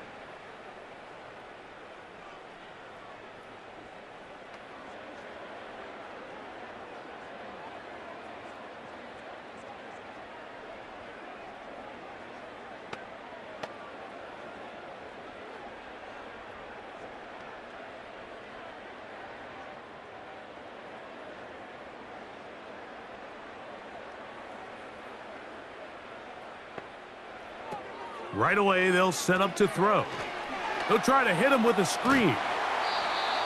Right away, they'll set up to throw. They'll try to hit him with a screen.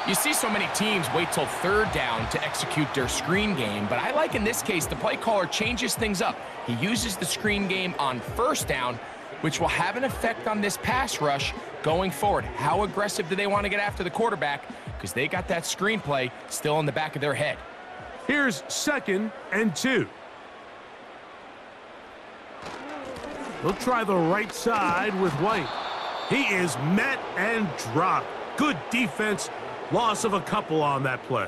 You see so many teams wait till 3rd down to execute their screen game, but I like in this case the play caller changes things up. He uses the screen game on 1st down, which will have an effect on this pass rush going forward. How aggressive do they want to get after the quarterback? Because they got that screenplay still in the back of their head. Here's 2nd and 2. They'll try the right side with White. He is met and dropped. Good defense Loss of a couple on that play.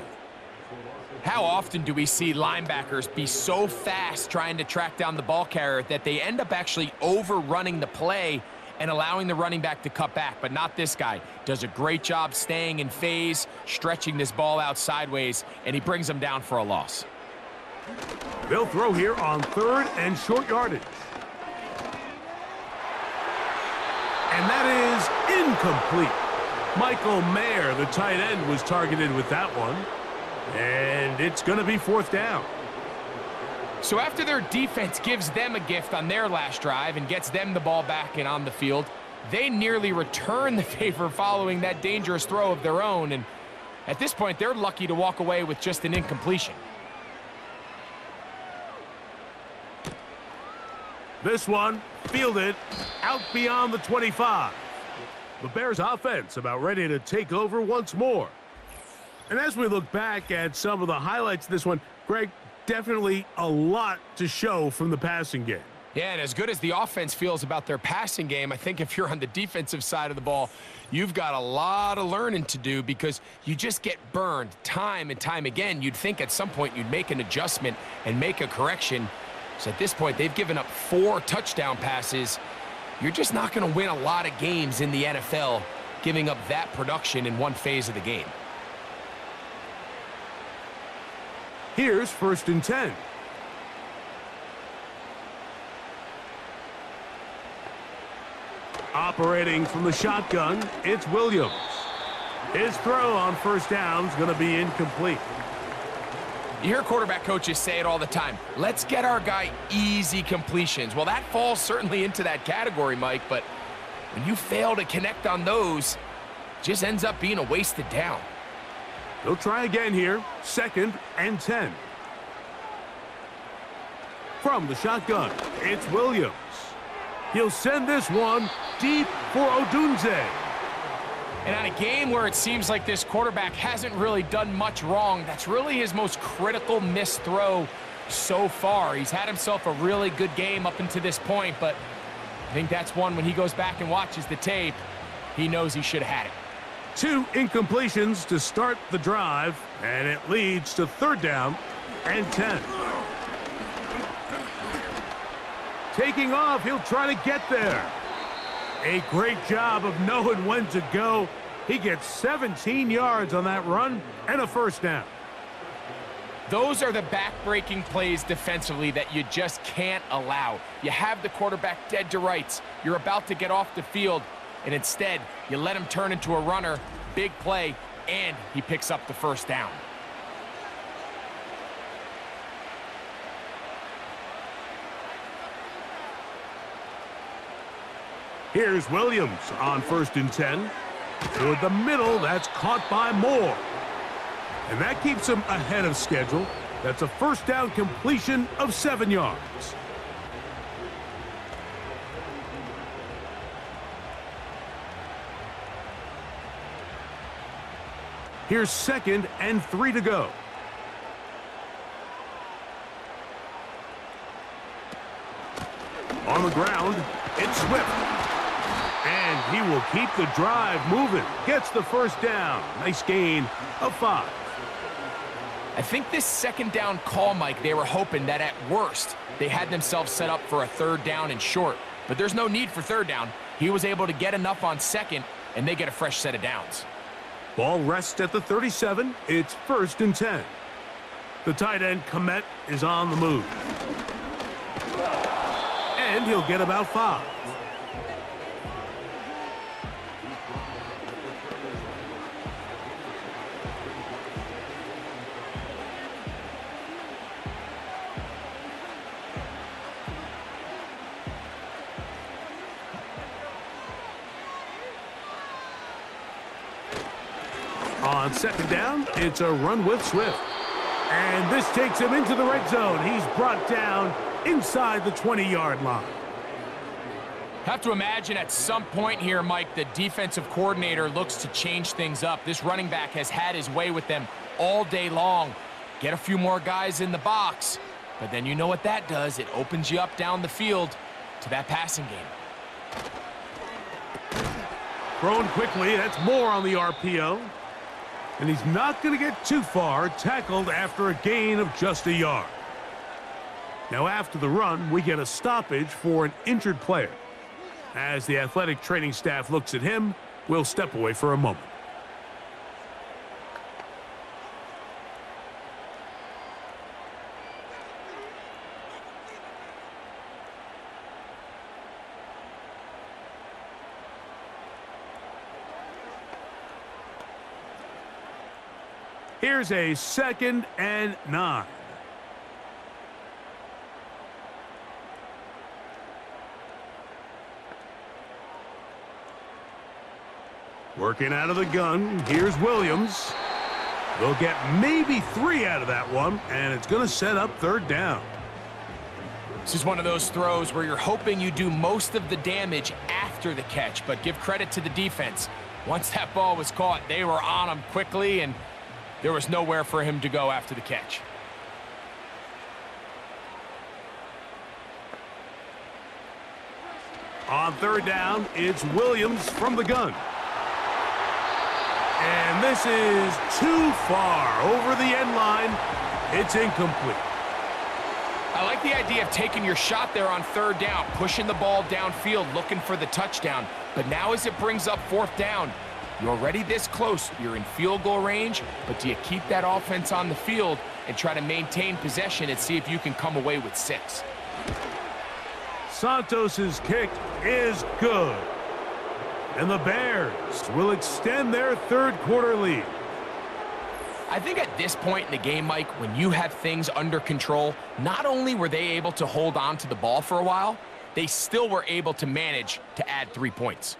How often do we see linebackers be so fast trying to track down the ball carrier that they end up actually overrunning the play and allowing the running back to cut back? But not this guy. Does a great job staying in phase, stretching this ball out sideways, and he brings them down for a loss. They'll throw here on 3rd and short yardage. And that is incomplete. Michael Mayer, the tight end, was targeted with that one. And it's going to be 4th down. So after their defense gives them a gift on their last drive and gets them the ball back and on the field, they nearly return the favor following that dangerous throw of their own. And at this point, they're lucky to walk away with just an incompletion. This one fielded out beyond the 25. The Bears offense about ready to take over once more. And as we look back at some of the highlights of this one, Greg, definitely a lot to show from the passing game. Yeah, and as good as the offense feels about their passing game, I think if you're on the defensive side of the ball, you've got a lot of learning to do because you just get burned time and time again. You'd think at some point you'd make an adjustment and make a correction. So at this point, they've given up 4 touchdown passes. You're just not going to win a lot of games in the NFL giving up that production in one phase of the game. Here's 1st and 10. Operating from the shotgun, it's Williams. His throw on 1st down is going to be incomplete. You hear quarterback coaches say it all the time. Let's get our guy easy completions. Well, that falls certainly into that category, Mike, but when you fail to connect on those, it just ends up being a wasted down. They'll try again here, 2nd and 10. From the shotgun, it's Williams. He'll send this one deep for Odunze. And on a game where it seems like this quarterback hasn't really done much wrong, that's really his most critical missed throw so far. He's had himself a really good game up until this point, but I think that's one when he goes back and watches the tape, he knows he should have had it. 2 incompletions to start the drive, and it leads to 3rd down and 10. Taking off, he'll try to get there. A great job of knowing when to go. He gets 17 yards on that run and a 1st down. Those are the back-breaking plays defensively that you just can't allow. You have the quarterback dead to rights. You're about to get off the field, and instead, you let him turn into a runner, big play, and he picks up the 1st down. Here's Williams on 1st and 10. Toward the middle, that's caught by Moore. And that keeps him ahead of schedule. That's a 1st down completion of 7 yards. Here's 2nd and 3 to go. On the ground, it's Swift. And he will keep the drive moving. Gets the 1st down. Nice gain of 5. I think this 2nd down call, Mike, they were hoping that at worst, they had themselves set up for a 3rd down and short. But there's no need for 3rd down. He was able to get enough on 2nd, and they get a fresh set of downs. Ball rests at the 37. It's 1st and 10. The tight end, Komet, is on the move. And he'll get about 5. On 2nd down, it's a run with Swift. And this takes him into the red zone. He's brought down inside the 20-yard line. Have to imagine at some point here, Mike, the defensive coordinator looks to change things up. This running back has had his way with them all day long. Get a few more guys in the box, but then you know what that does. It opens you up down the field to that passing game. Thrown quickly. That's more on the RPO. And he's not going to get too far, tackled after a gain of just a yard. Now after the run, we get a stoppage for an injured player. As the athletic training staff looks at him, we'll step away for a moment. Here's a 2nd and 9. Working out of the gun, here's Williams. They'll get maybe 3 out of that one, and it's going to set up 3rd down. This is one of those throws where you're hoping you do most of the damage after the catch, but give credit to the defense. Once that ball was caught, they were on him quickly, and there was nowhere for him to go after the catch. On 3rd down, it's Williams from the gun. And this is too far over the end line. It's incomplete. I like the idea of taking your shot there on 3rd down, pushing the ball downfield, looking for the touchdown. But now as it brings up 4th down, you're already this close. You're in field goal range, but do you keep that offense on the field and try to maintain possession and see if you can come away with 6? Santos's kick is good. And the Bears will extend their 3rd quarter lead. I think at this point in the game, Mike, when you have things under control, not only were they able to hold on to the ball for a while, they still were able to manage to add 3 points.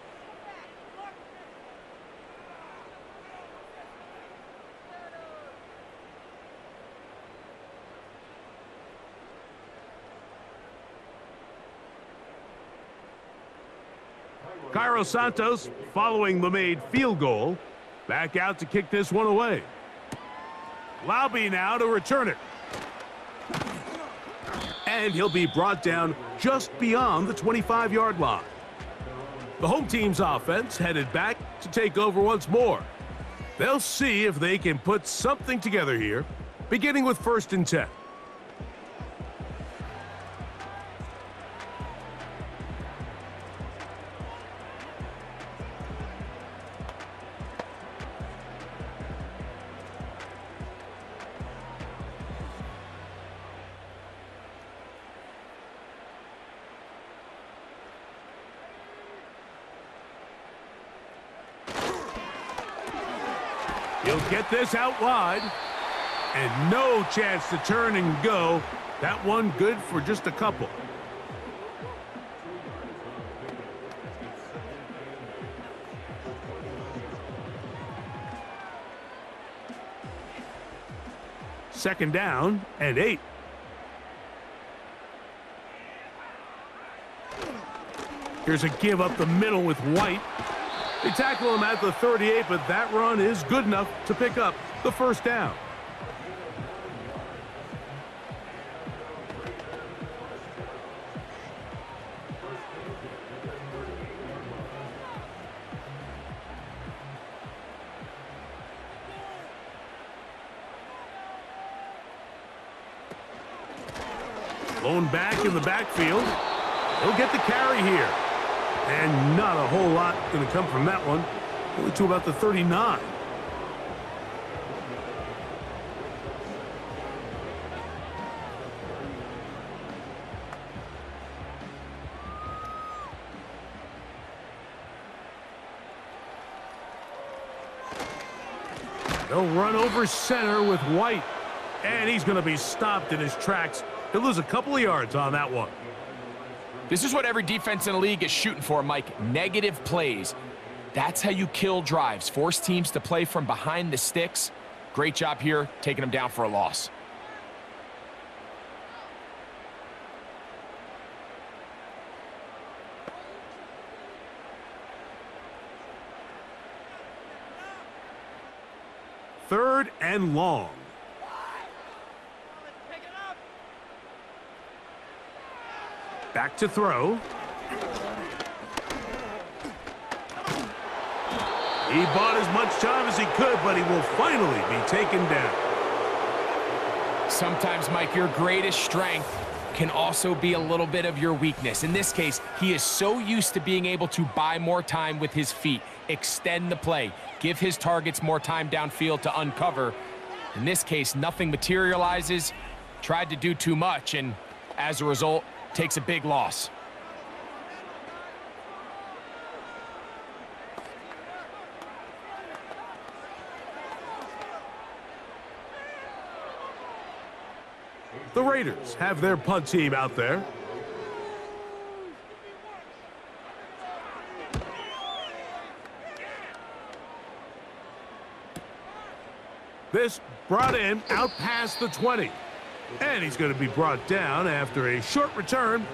Cairo Santos, following the made field goal, back out to kick this one away. Laube now to return it. And he'll be brought down just beyond the 25-yard line. The home team's offense headed back to take over once more. They'll see if they can put something together here, beginning with 1st and 10. He'll get this out wide. And no chance to turn and go. That one good for just a couple. Second down and 8. Here's a give up the middle with White. They tackle him at the 38, but that run is good enough to pick up the 1st down. Blown back in the backfield. He'll get the carry here. And not a whole lot going to come from that one. Only to about the 39. They'll run over center with White. And he's going to be stopped in his tracks. He'll lose a couple of yards on that one. This is what every defense in the league is shooting for, Mike. Negative plays. That's how you kill drives. Force teams to play from behind the sticks. Great job here, taking them down for a loss. Third and long. Back to throw. He bought as much time as he could, but he will finally be taken down. Sometimes, Mike, your greatest strength can also be a little bit of your weakness. In this case, he is so used to being able to buy more time with his feet, extend the play, give his targets more time downfield to uncover. In this case, nothing materializes, tried to do too much, and as a result, takes a big loss. The Raiders have their punt team out there. This brought in out past the 20. And he's going to be brought down after a short return.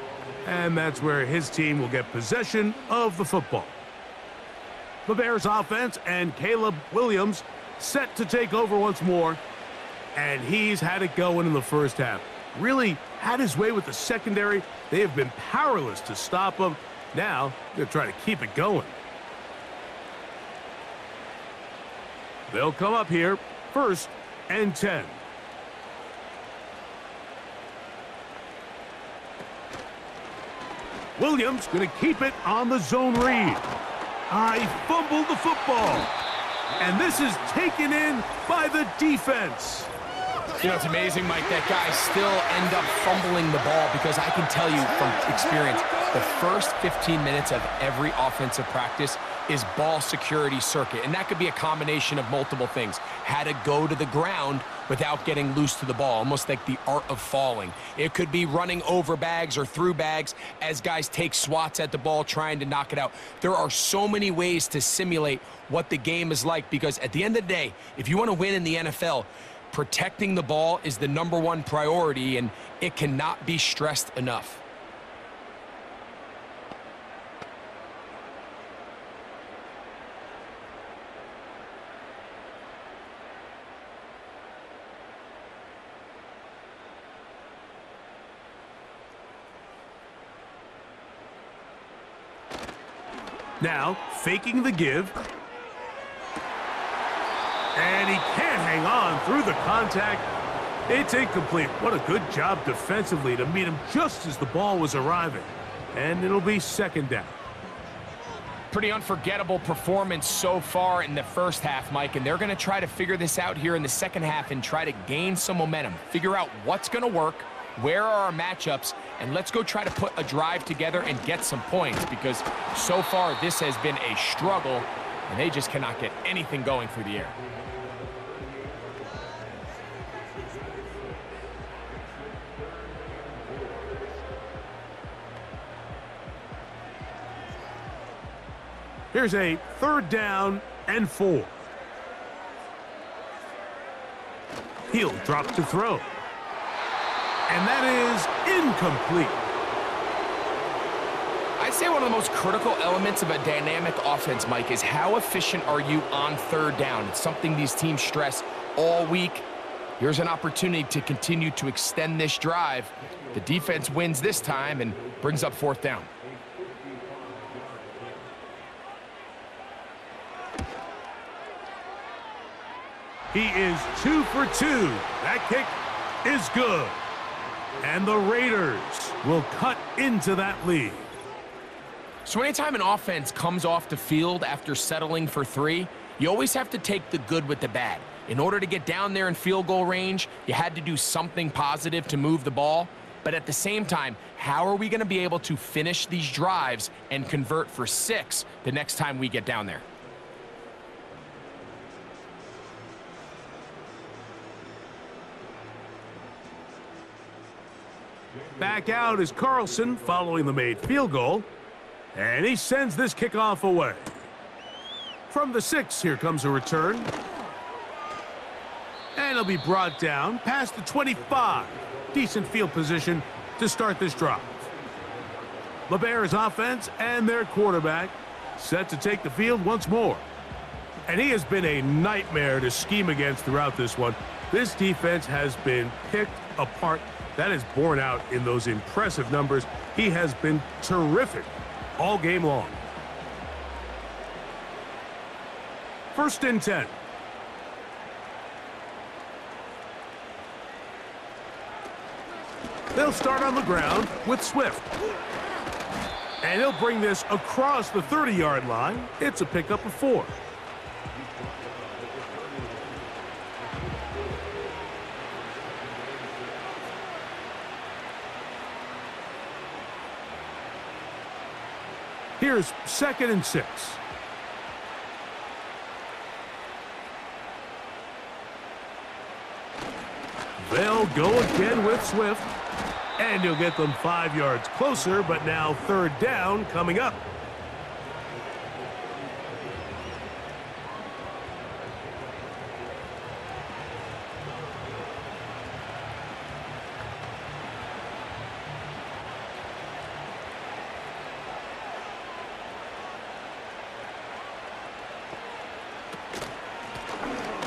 And that's where his team will get possession of the football. The Bears offense and Caleb Williams set to take over once more. And he's had it going in the first half. Really had his way with the secondary. They have been powerless to stop him. Now they're trying to keep it going. They'll come up here, 1st and 10. Williams going to keep it on the zone read. He fumbled the football. And this is taken in by the defense. You know, it's amazing, Mike, that guys still end up fumbling the ball because I can tell you from experience, the first 15 minutes of every offensive practice is ball security circuit. And that could be a combination of multiple things. How to go to the ground without getting loose to the ball, almost like the art of falling. It could be running over bags or through bags as guys take swats at the ball trying to knock it out. There are so many ways to simulate what the game is like because at the end of the day, if you want to win in the NFL, protecting the ball is the #1 priority, and it cannot be stressed enough. Now, faking the give. And he can't hang on through the contact. It's incomplete. What a good job defensively to meet him just as the ball was arriving. And it'll be 2nd down. Pretty unforgettable performance so far in the first half, Mike, and they're going to try to figure this out here in the second half and try to gain some momentum, figure out what's going to work, where are our matchups, and let's go try to put a drive together and get some points because so far this has been a struggle, and they just cannot get anything going through the air. Here's a 3rd down and 4. He'll drop to throw. And that is incomplete. I'd say one of the most critical elements of a dynamic offense, Mike, is how efficient are you on 3rd down? It's something these teams stress all week. Here's an opportunity to continue to extend this drive. The defense wins this time and brings up 4th down. He is 2 for 2. That kick is good. And the Raiders will cut into that lead. So anytime an offense comes off the field after settling for 3, you always have to take the good with the bad. In order to get down there in field goal range, you had to do something positive to move the ball. But at the same time, how are we going to be able to finish these drives and convert for 6 the next time we get down there? Back out is Carlson following the made field goal. And he sends this kickoff away. From the 6, here comes a return. And he'll be brought down past the 25. Decent field position to start this drive. The Bears offense and their quarterback set to take the field once more. And he has been a nightmare to scheme against throughout this one. This defense has been picked apart. That is borne out in those impressive numbers. He has been terrific all game long. First and 10. They'll start on the ground with Swift. And he'll bring this across the 30-yard line. It's a pickup of 4. Here's 2nd and 6. They'll go again with Swift. And he'll get them 5 yards closer, but now 3rd down coming up.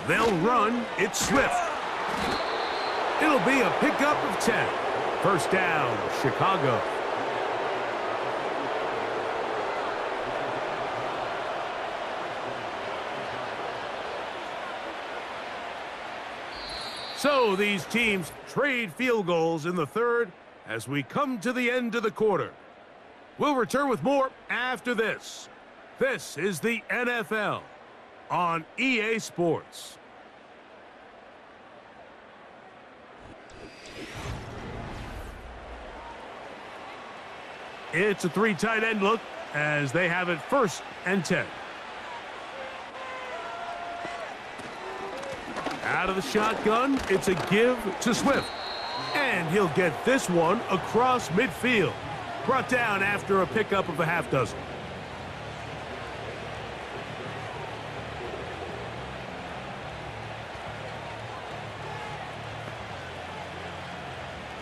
They'll run. It's Swift. It'll be a pickup of 10. First down, Chicago. So these teams trade field goals in the 3rd as we come to the end of the quarter. We'll return with more after this. This is the NFL on EA Sports. It's a 3 tight end look as they have it 1st and 10. Out of the shotgun, it's a give to Swift. And he'll get this one across midfield. Brought down after a pickup of a half dozen.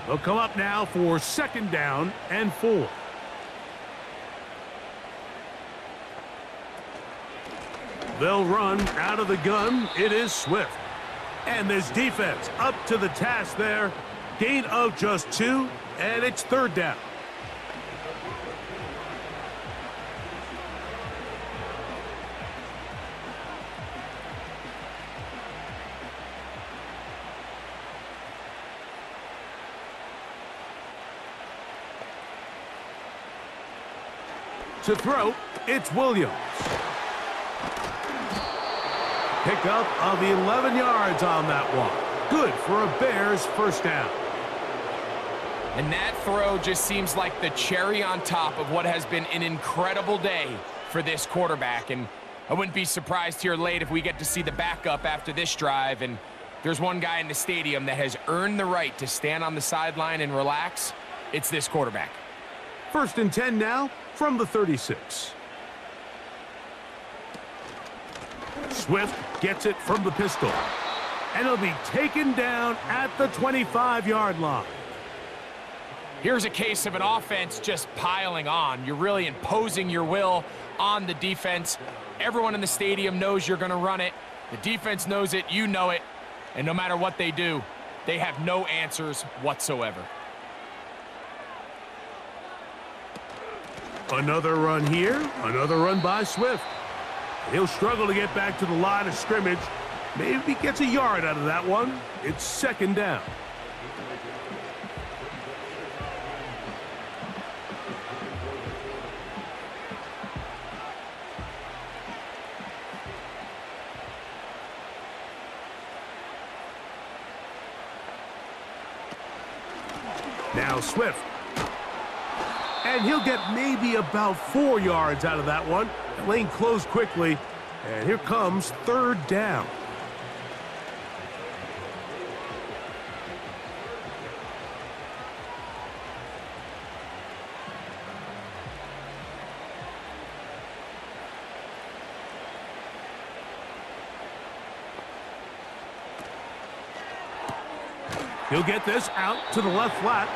They'll come up now for 2nd down and 4. They'll run out of the gun. It is Swift. And this defense up to the task there. Gain of just 2, and it's 3rd down. To throw, it's Williams. Pickup of 11 yards on that one. Good for a Bears 1st down. And that throw just seems like the cherry on top of what has been an incredible day for this quarterback. And I wouldn't be surprised here late if we get to see the backup after this drive. And there's one guy in the stadium that has earned the right to stand on the sideline and relax. It's this quarterback. 1st and 10 now from the 36. Swift gets it from the pistol. And he'll be taken down at the 25-yard line. Here's a case of an offense just piling on. You're really imposing your will on the defense. Everyone in the stadium knows you're going to run it. The defense knows it. You know it. And no matter what they do, they have no answers whatsoever. Another run here. Another run by Swift. He'll struggle to get back to the line of scrimmage. Maybe he gets a yard out of that one. It's 2nd down. Now Swift. And he'll get maybe about 4 yards out of that one. The lane closed quickly. And here comes 3rd down. He'll get this out to the left flat.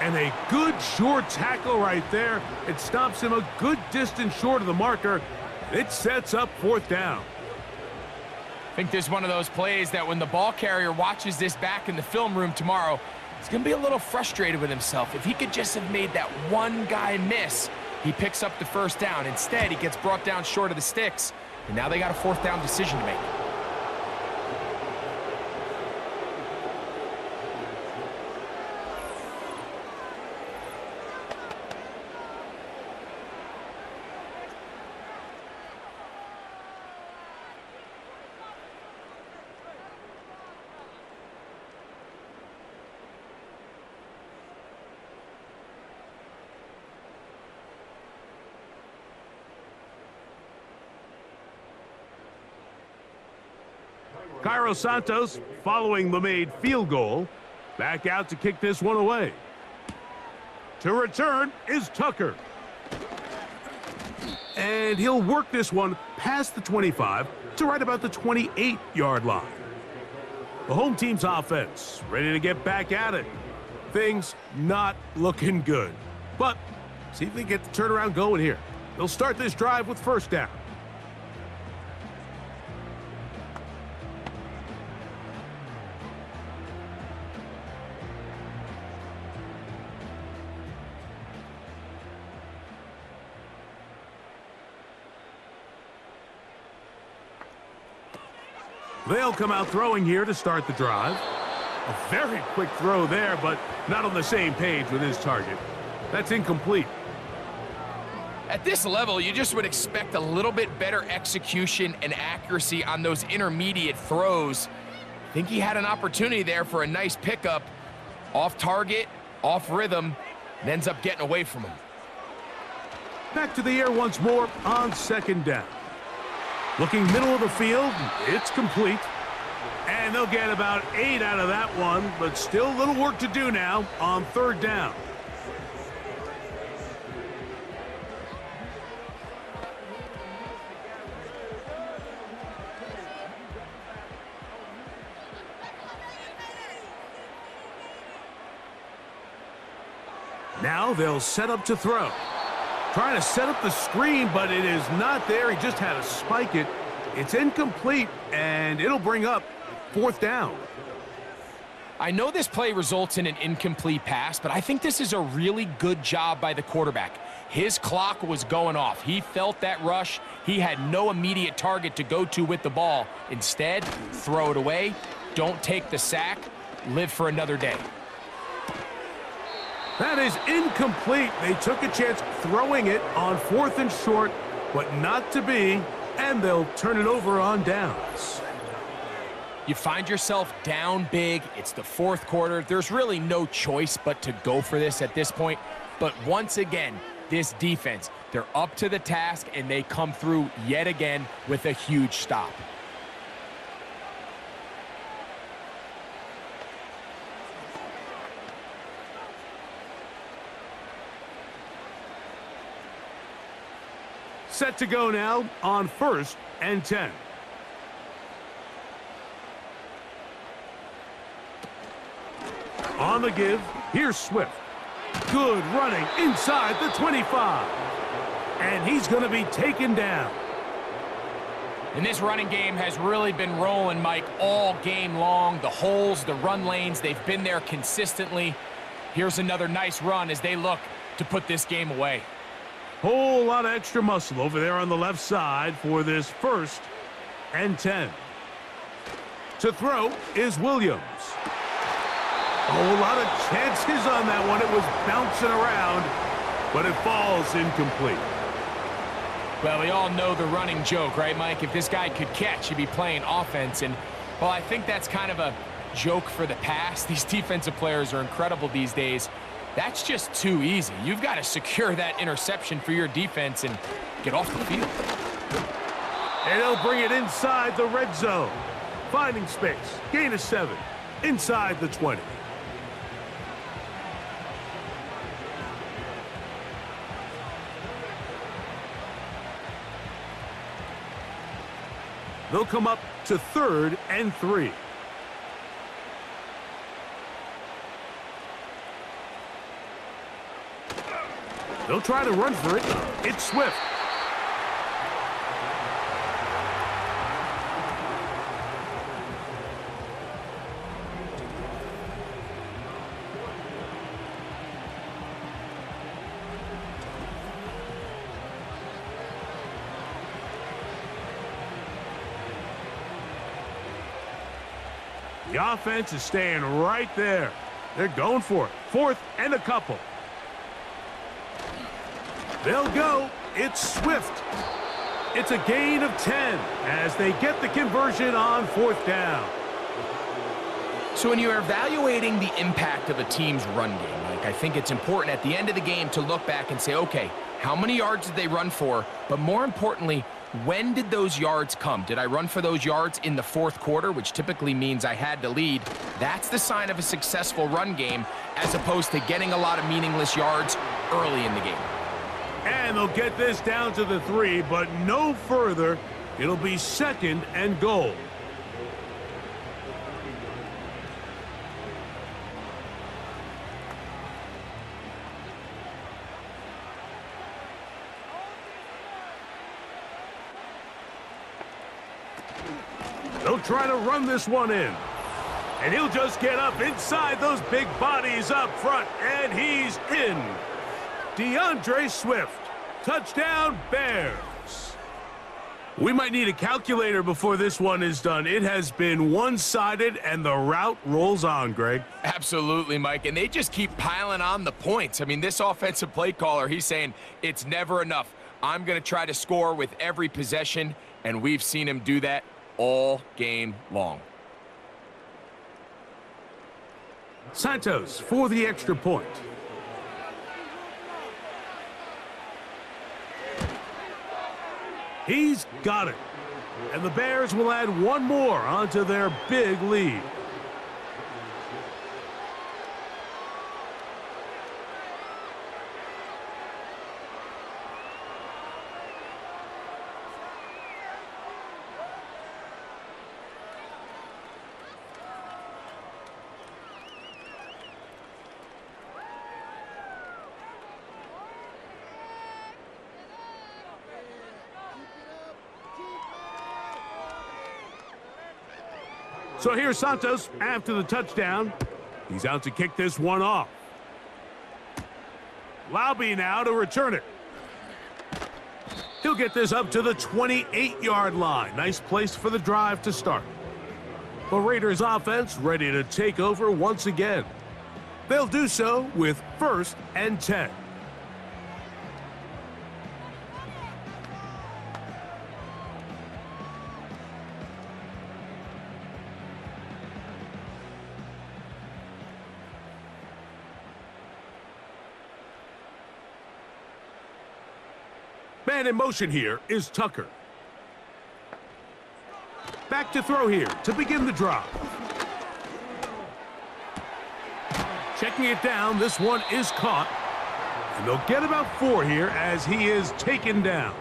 And a good short tackle right there. It stops him a good distance short of the marker. It sets up 4th down. I think this is one of those plays that when the ball carrier watches this back in the film room tomorrow, he's going to be a little frustrated with himself. If he could just have made that one guy miss, he picks up the 1st down. Instead, he gets brought down short of the sticks. And now they got a fourth down decision to make. Cairo Santos, following the made field goal, back out to kick this one away. To return is Tucker. And he'll work this one past the 25 to right about the 28-yard line. The home team's offense ready to get back at it. Things not looking good. But see if they get the turnaround going here. They'll start this drive with first down. They'll come out throwing here to start the drive. A very quick throw there, but not on the same page with his target. That's incomplete. At this level, you just would expect a little bit better execution and accuracy on those intermediate throws. I think he had an opportunity there for a nice pickup. Off target, off rhythm, and ends up getting away from him. Back to the air once more on second down. Looking middle of the field, it's complete. And they'll get about 8 out of that one, but still a little work to do now on third down. Now they'll set up to throw. Trying to set up the screen, but it is not there. He just had to spike it. It's incomplete, and it'll bring up fourth down. I know this play results in an incomplete pass, but I think this is a really good job by the quarterback. His clock was going off. He felt that rush. He had no immediate target to go to with the ball. Instead, throw it away. Don't take the sack. Live for another day. That is incomplete. They took a chance throwing it on fourth and short, but not to be, and they'll turn it over on downs. You find yourself down big. It's the fourth quarter. There's really no choice but to go for this at this point. But once again, this defense, they're up to the task, and they come through yet again with a huge stop. Set to go now on 1st and 10. On the give, here's Swift. Good running inside the 25. And he's going to be taken down. And this running game has really been rolling, Mike, all game long. The holes, the run lanes, they've been there consistently. Here's another nice run as they look to put this game away. Whole lot of extra muscle over there on the left side for this 1st and 10. To throw is Williams. A whole lot of chances on that one. It was bouncing around, but it falls incomplete. Well, we all know the running joke, right, Mike? If this guy could catch, he'd be playing offense. And, well, I think that's kind of a joke for the past. These defensive players are incredible these days. That's just too easy. You've got to secure that interception for your defense and get off the field. And they'll bring it inside the red zone. Finding space. Gain of 7. Inside the 20. They'll come up to 3rd and 3. They'll try to run for it. It's Swift. The offense is staying right there. They're going for it. 4th and a couple. They'll go. It's Swift. It's a gain of 10 as they get the conversion on 4th down. So when you're evaluating the impact of a team's run game, Mike, I think it's important at the end of the game to look back and say, okay, how many yards did they run for? But more importantly, when did those yards come? Did I run for those yards in the 4th quarter, which typically means I had to lead? That's the sign of a successful run game, as opposed to getting a lot of meaningless yards early in the game. And they'll get this down to the 3, but no further. It'll be 2nd and goal. They'll try to run this one in. And he'll just get up inside those big bodies up front, and he's in. DeAndre Swift. Touchdown, Bears. We might need a calculator before this one is done. It has been one-sided, and the route rolls on, Greg. Absolutely, Mike, and they just keep piling on the points. I mean, this offensive play caller, he's saying it's never enough. I'm going to try to score with every possession, and we've seen him do that all game long. Santos for the extra point. He's got it. And the Bears will add one more onto their big lead. So here's Santos after the touchdown. He's out to kick this one off. Laube now to return it. He'll get this up to the 28-yard line. Nice place for the drive to start. The Raiders offense ready to take over once again. They'll do so with 1st and 10. Man in motion here is Tucker. Back to throw here to begin the drive. Checking it down, this one is caught. And they'll get about 4 here as he is taken down.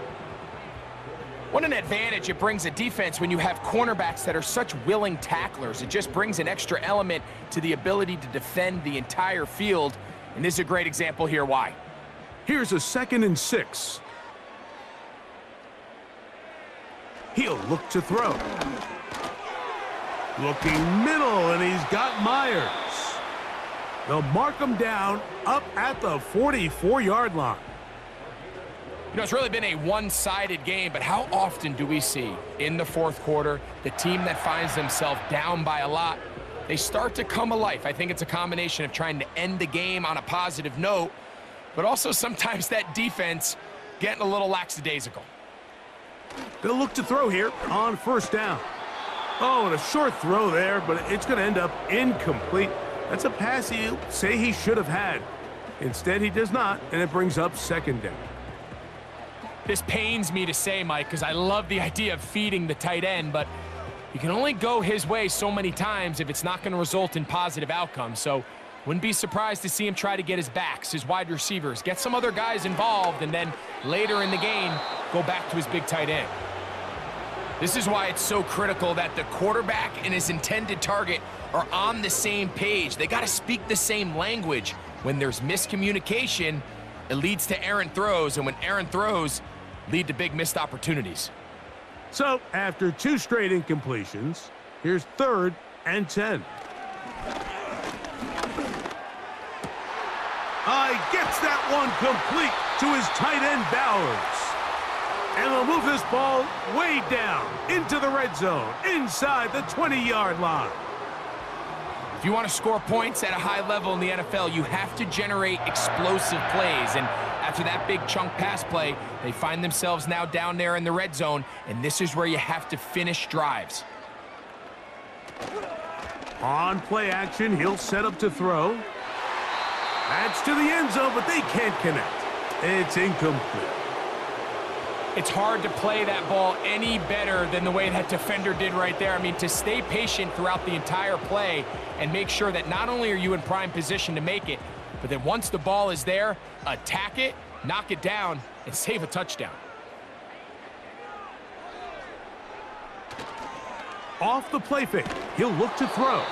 What an advantage it brings a defense when you have cornerbacks that are such willing tacklers. It just brings an extra element to the ability to defend the entire field. And this is a great example here why. Here's a 2nd and 6. He'll look to throw. Looking middle, and he's got Myers. They'll mark him down up at the 44-yard line. You know, it's really been a one-sided game, but how often do we see in the 4th quarter the team that finds themselves down by a lot, they start to come alive? I think it's a combination of trying to end the game on a positive note, but also sometimes that defense getting a little lackadaisical. They'll look to throw here on 1st down. Oh, and a short throw there, but it's going to end up incomplete. That's a pass he'll say he should have had. Instead, he does not, and it brings up 2nd down. This pains me to say, Mike, because I love the idea of feeding the tight end, but you can only go his way so many times if it's not going to result in positive outcomes. So wouldn't be surprised to see him try to get his backs, his wide receivers, get some other guys involved, and then later in the game, go back to his big tight end. This is why it's so critical that the quarterback and his intended target are on the same page. They got to speak the same language. When there's miscommunication, it leads to errant throws, and when errant throws lead to big missed opportunities. So after 2 straight incompletions, here's 3rd and 10. Gets that one complete to his tight end Bowers. And they'll move this ball way down into the red zone, inside the 20-yard line. If you want to score points at a high level in the NFL, you have to generate explosive plays. And after that big chunk pass play, they find themselves now down there in the red zone, and this is where you have to finish drives. On play action, he'll set up to throw. That's to the end zone, but they can't connect. It's incomplete. It's hard to play that ball any better than the way that defender did right there. I mean, to stay patient throughout the entire play and make sure that not only are you in prime position to make it, but then once the ball is there, attack it, knock it down, and save a touchdown. Off the play fake, he'll look to throw.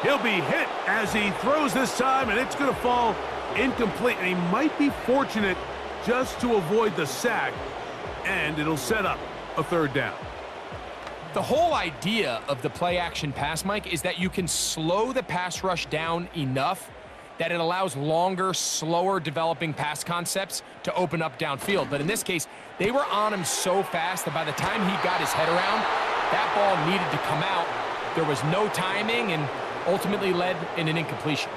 He'll be hit as he throws this time, and it's going to fall incomplete. And he might be fortunate just to avoid the sack, and it'll set up a third down. The whole idea of the play-action pass, Mike, is that you can slow the pass rush down enough that it allows longer, slower developing pass concepts to open up downfield. But in this case, they were on him so fast that by the time he got his head around, that ball needed to come out. There was no timing and ultimately led in an incompletion.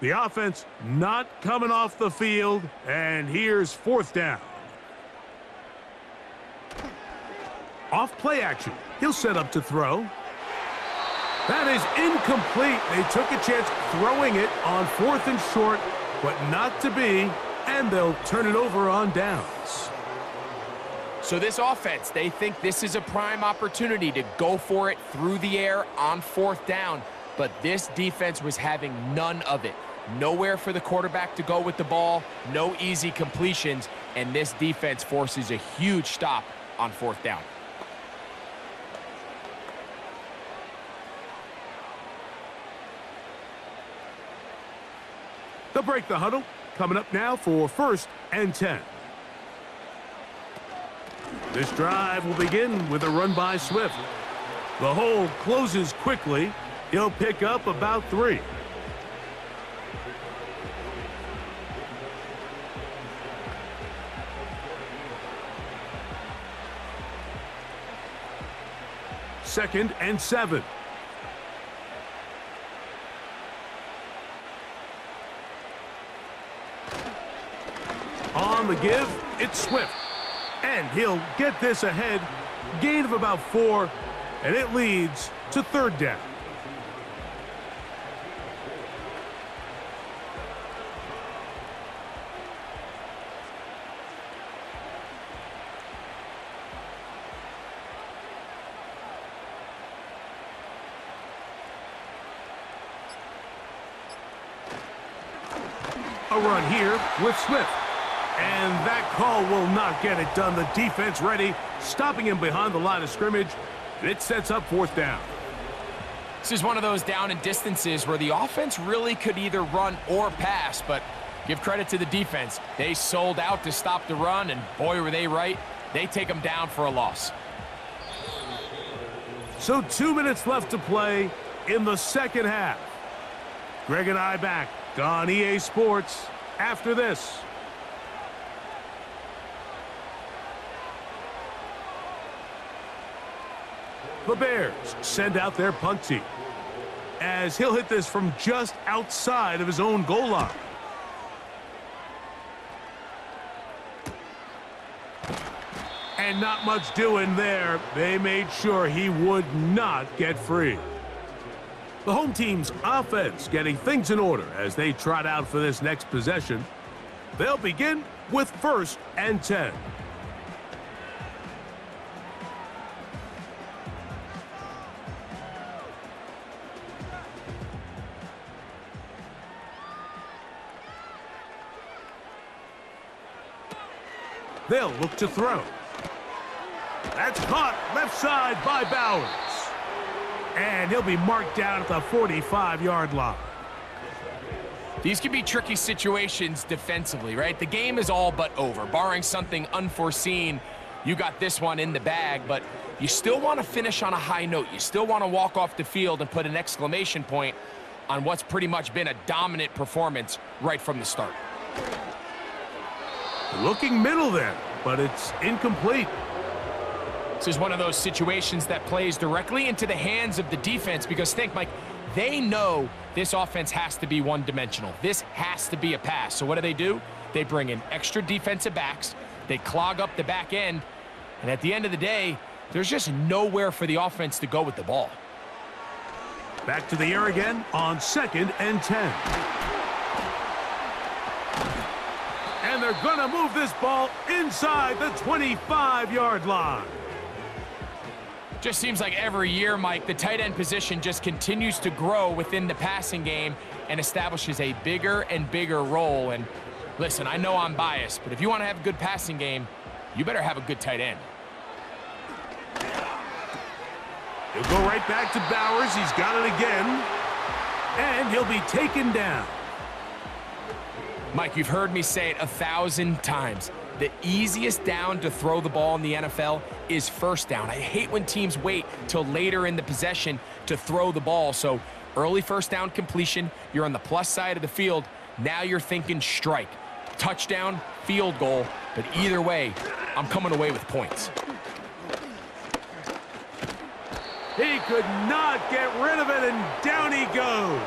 The offense not coming off the field, and here's fourth down. Off play action, he'll set up to throw. That is incomplete. They took a chance throwing it on fourth and short, but not to be, and they'll turn it over on downs. So this offense, they think this is a prime opportunity to go for it through the air on fourth down, but this defense was having none of it. Nowhere for the quarterback to go with the ball, no easy completions, and this defense forces a huge stop on fourth down. They'll break the huddle. Coming up now for 1st and 10. This drive will begin with a run by Swift. The hole closes quickly. He'll pick up about 3. Second and 7. On the give, it's Swift. And he'll get this ahead. Gain of about 4, and it leads to third down. A run here with Swift. And that call will not get it done. The defense ready, stopping him behind the line of scrimmage. And it sets up fourth down. This is one of those down and distances where the offense really could either run or pass, but give credit to the defense. They sold out to stop the run, and boy, were they right. They take them down for a loss. So 2 minutes left to play in the second half. Greg and I back on EA Sports after this. The Bears send out their punt team as he'll hit this from just outside of his own goal line. And not much doing there. They made sure he would not get free. The home team's offense getting things in order as they trot out for this next possession. They'll begin with 1st and 10. They'll look to throw. That's caught left side by Bowers. And he'll be marked down at the 45-yard line. These can be tricky situations defensively, right? The game is all but over. Barring something unforeseen, you got this one in the bag, but you still want to finish on a high note. You still want to walk off the field and put an exclamation point on what's pretty much been a dominant performance right from the start. Looking middle there, but it's incomplete. This is one of those situations that plays directly into the hands of the defense because think, Mike, they know this offense has to be one-dimensional. This has to be a pass. So what do? They bring in extra defensive backs. They clog up the back end. And at the end of the day, there's just nowhere for the offense to go with the ball. Back to the air again on 2nd and 10. And they're going to move this ball inside the 25-yard line. Just seems like every year, Mike, the tight end position just continues to grow within the passing game and establishes a bigger and bigger role. And listen, I know I'm biased, but if you want to have a good passing game, you better have a good tight end. He'll go right back to Bowers. He's got it again. And he'll be taken down. Mike, you've heard me say it 1,000 times. The easiest down to throw the ball in the NFL is first down. I hate when teams wait till later in the possession to throw the ball. So early first down completion, you're on the plus side of the field. Now you're thinking strike, touchdown, field goal. But either way, I'm coming away with points. He could not get rid of it, and down he goes.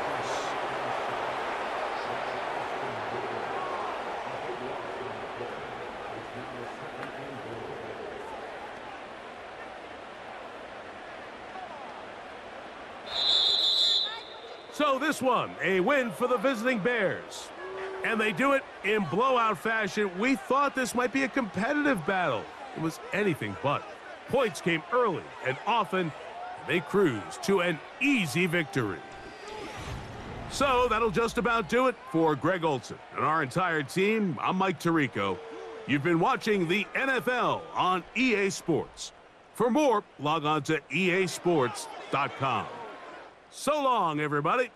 So this one, a win for the visiting Bears. And they do it in blowout fashion. We thought this might be a competitive battle. It was anything but. Points came early and often. They cruised to an easy victory. So that'll just about do it for Greg Olson and our entire team. I'm Mike Tirico. You've been watching the NFL on EA Sports. For more, log on to easports.com. So long, everybody.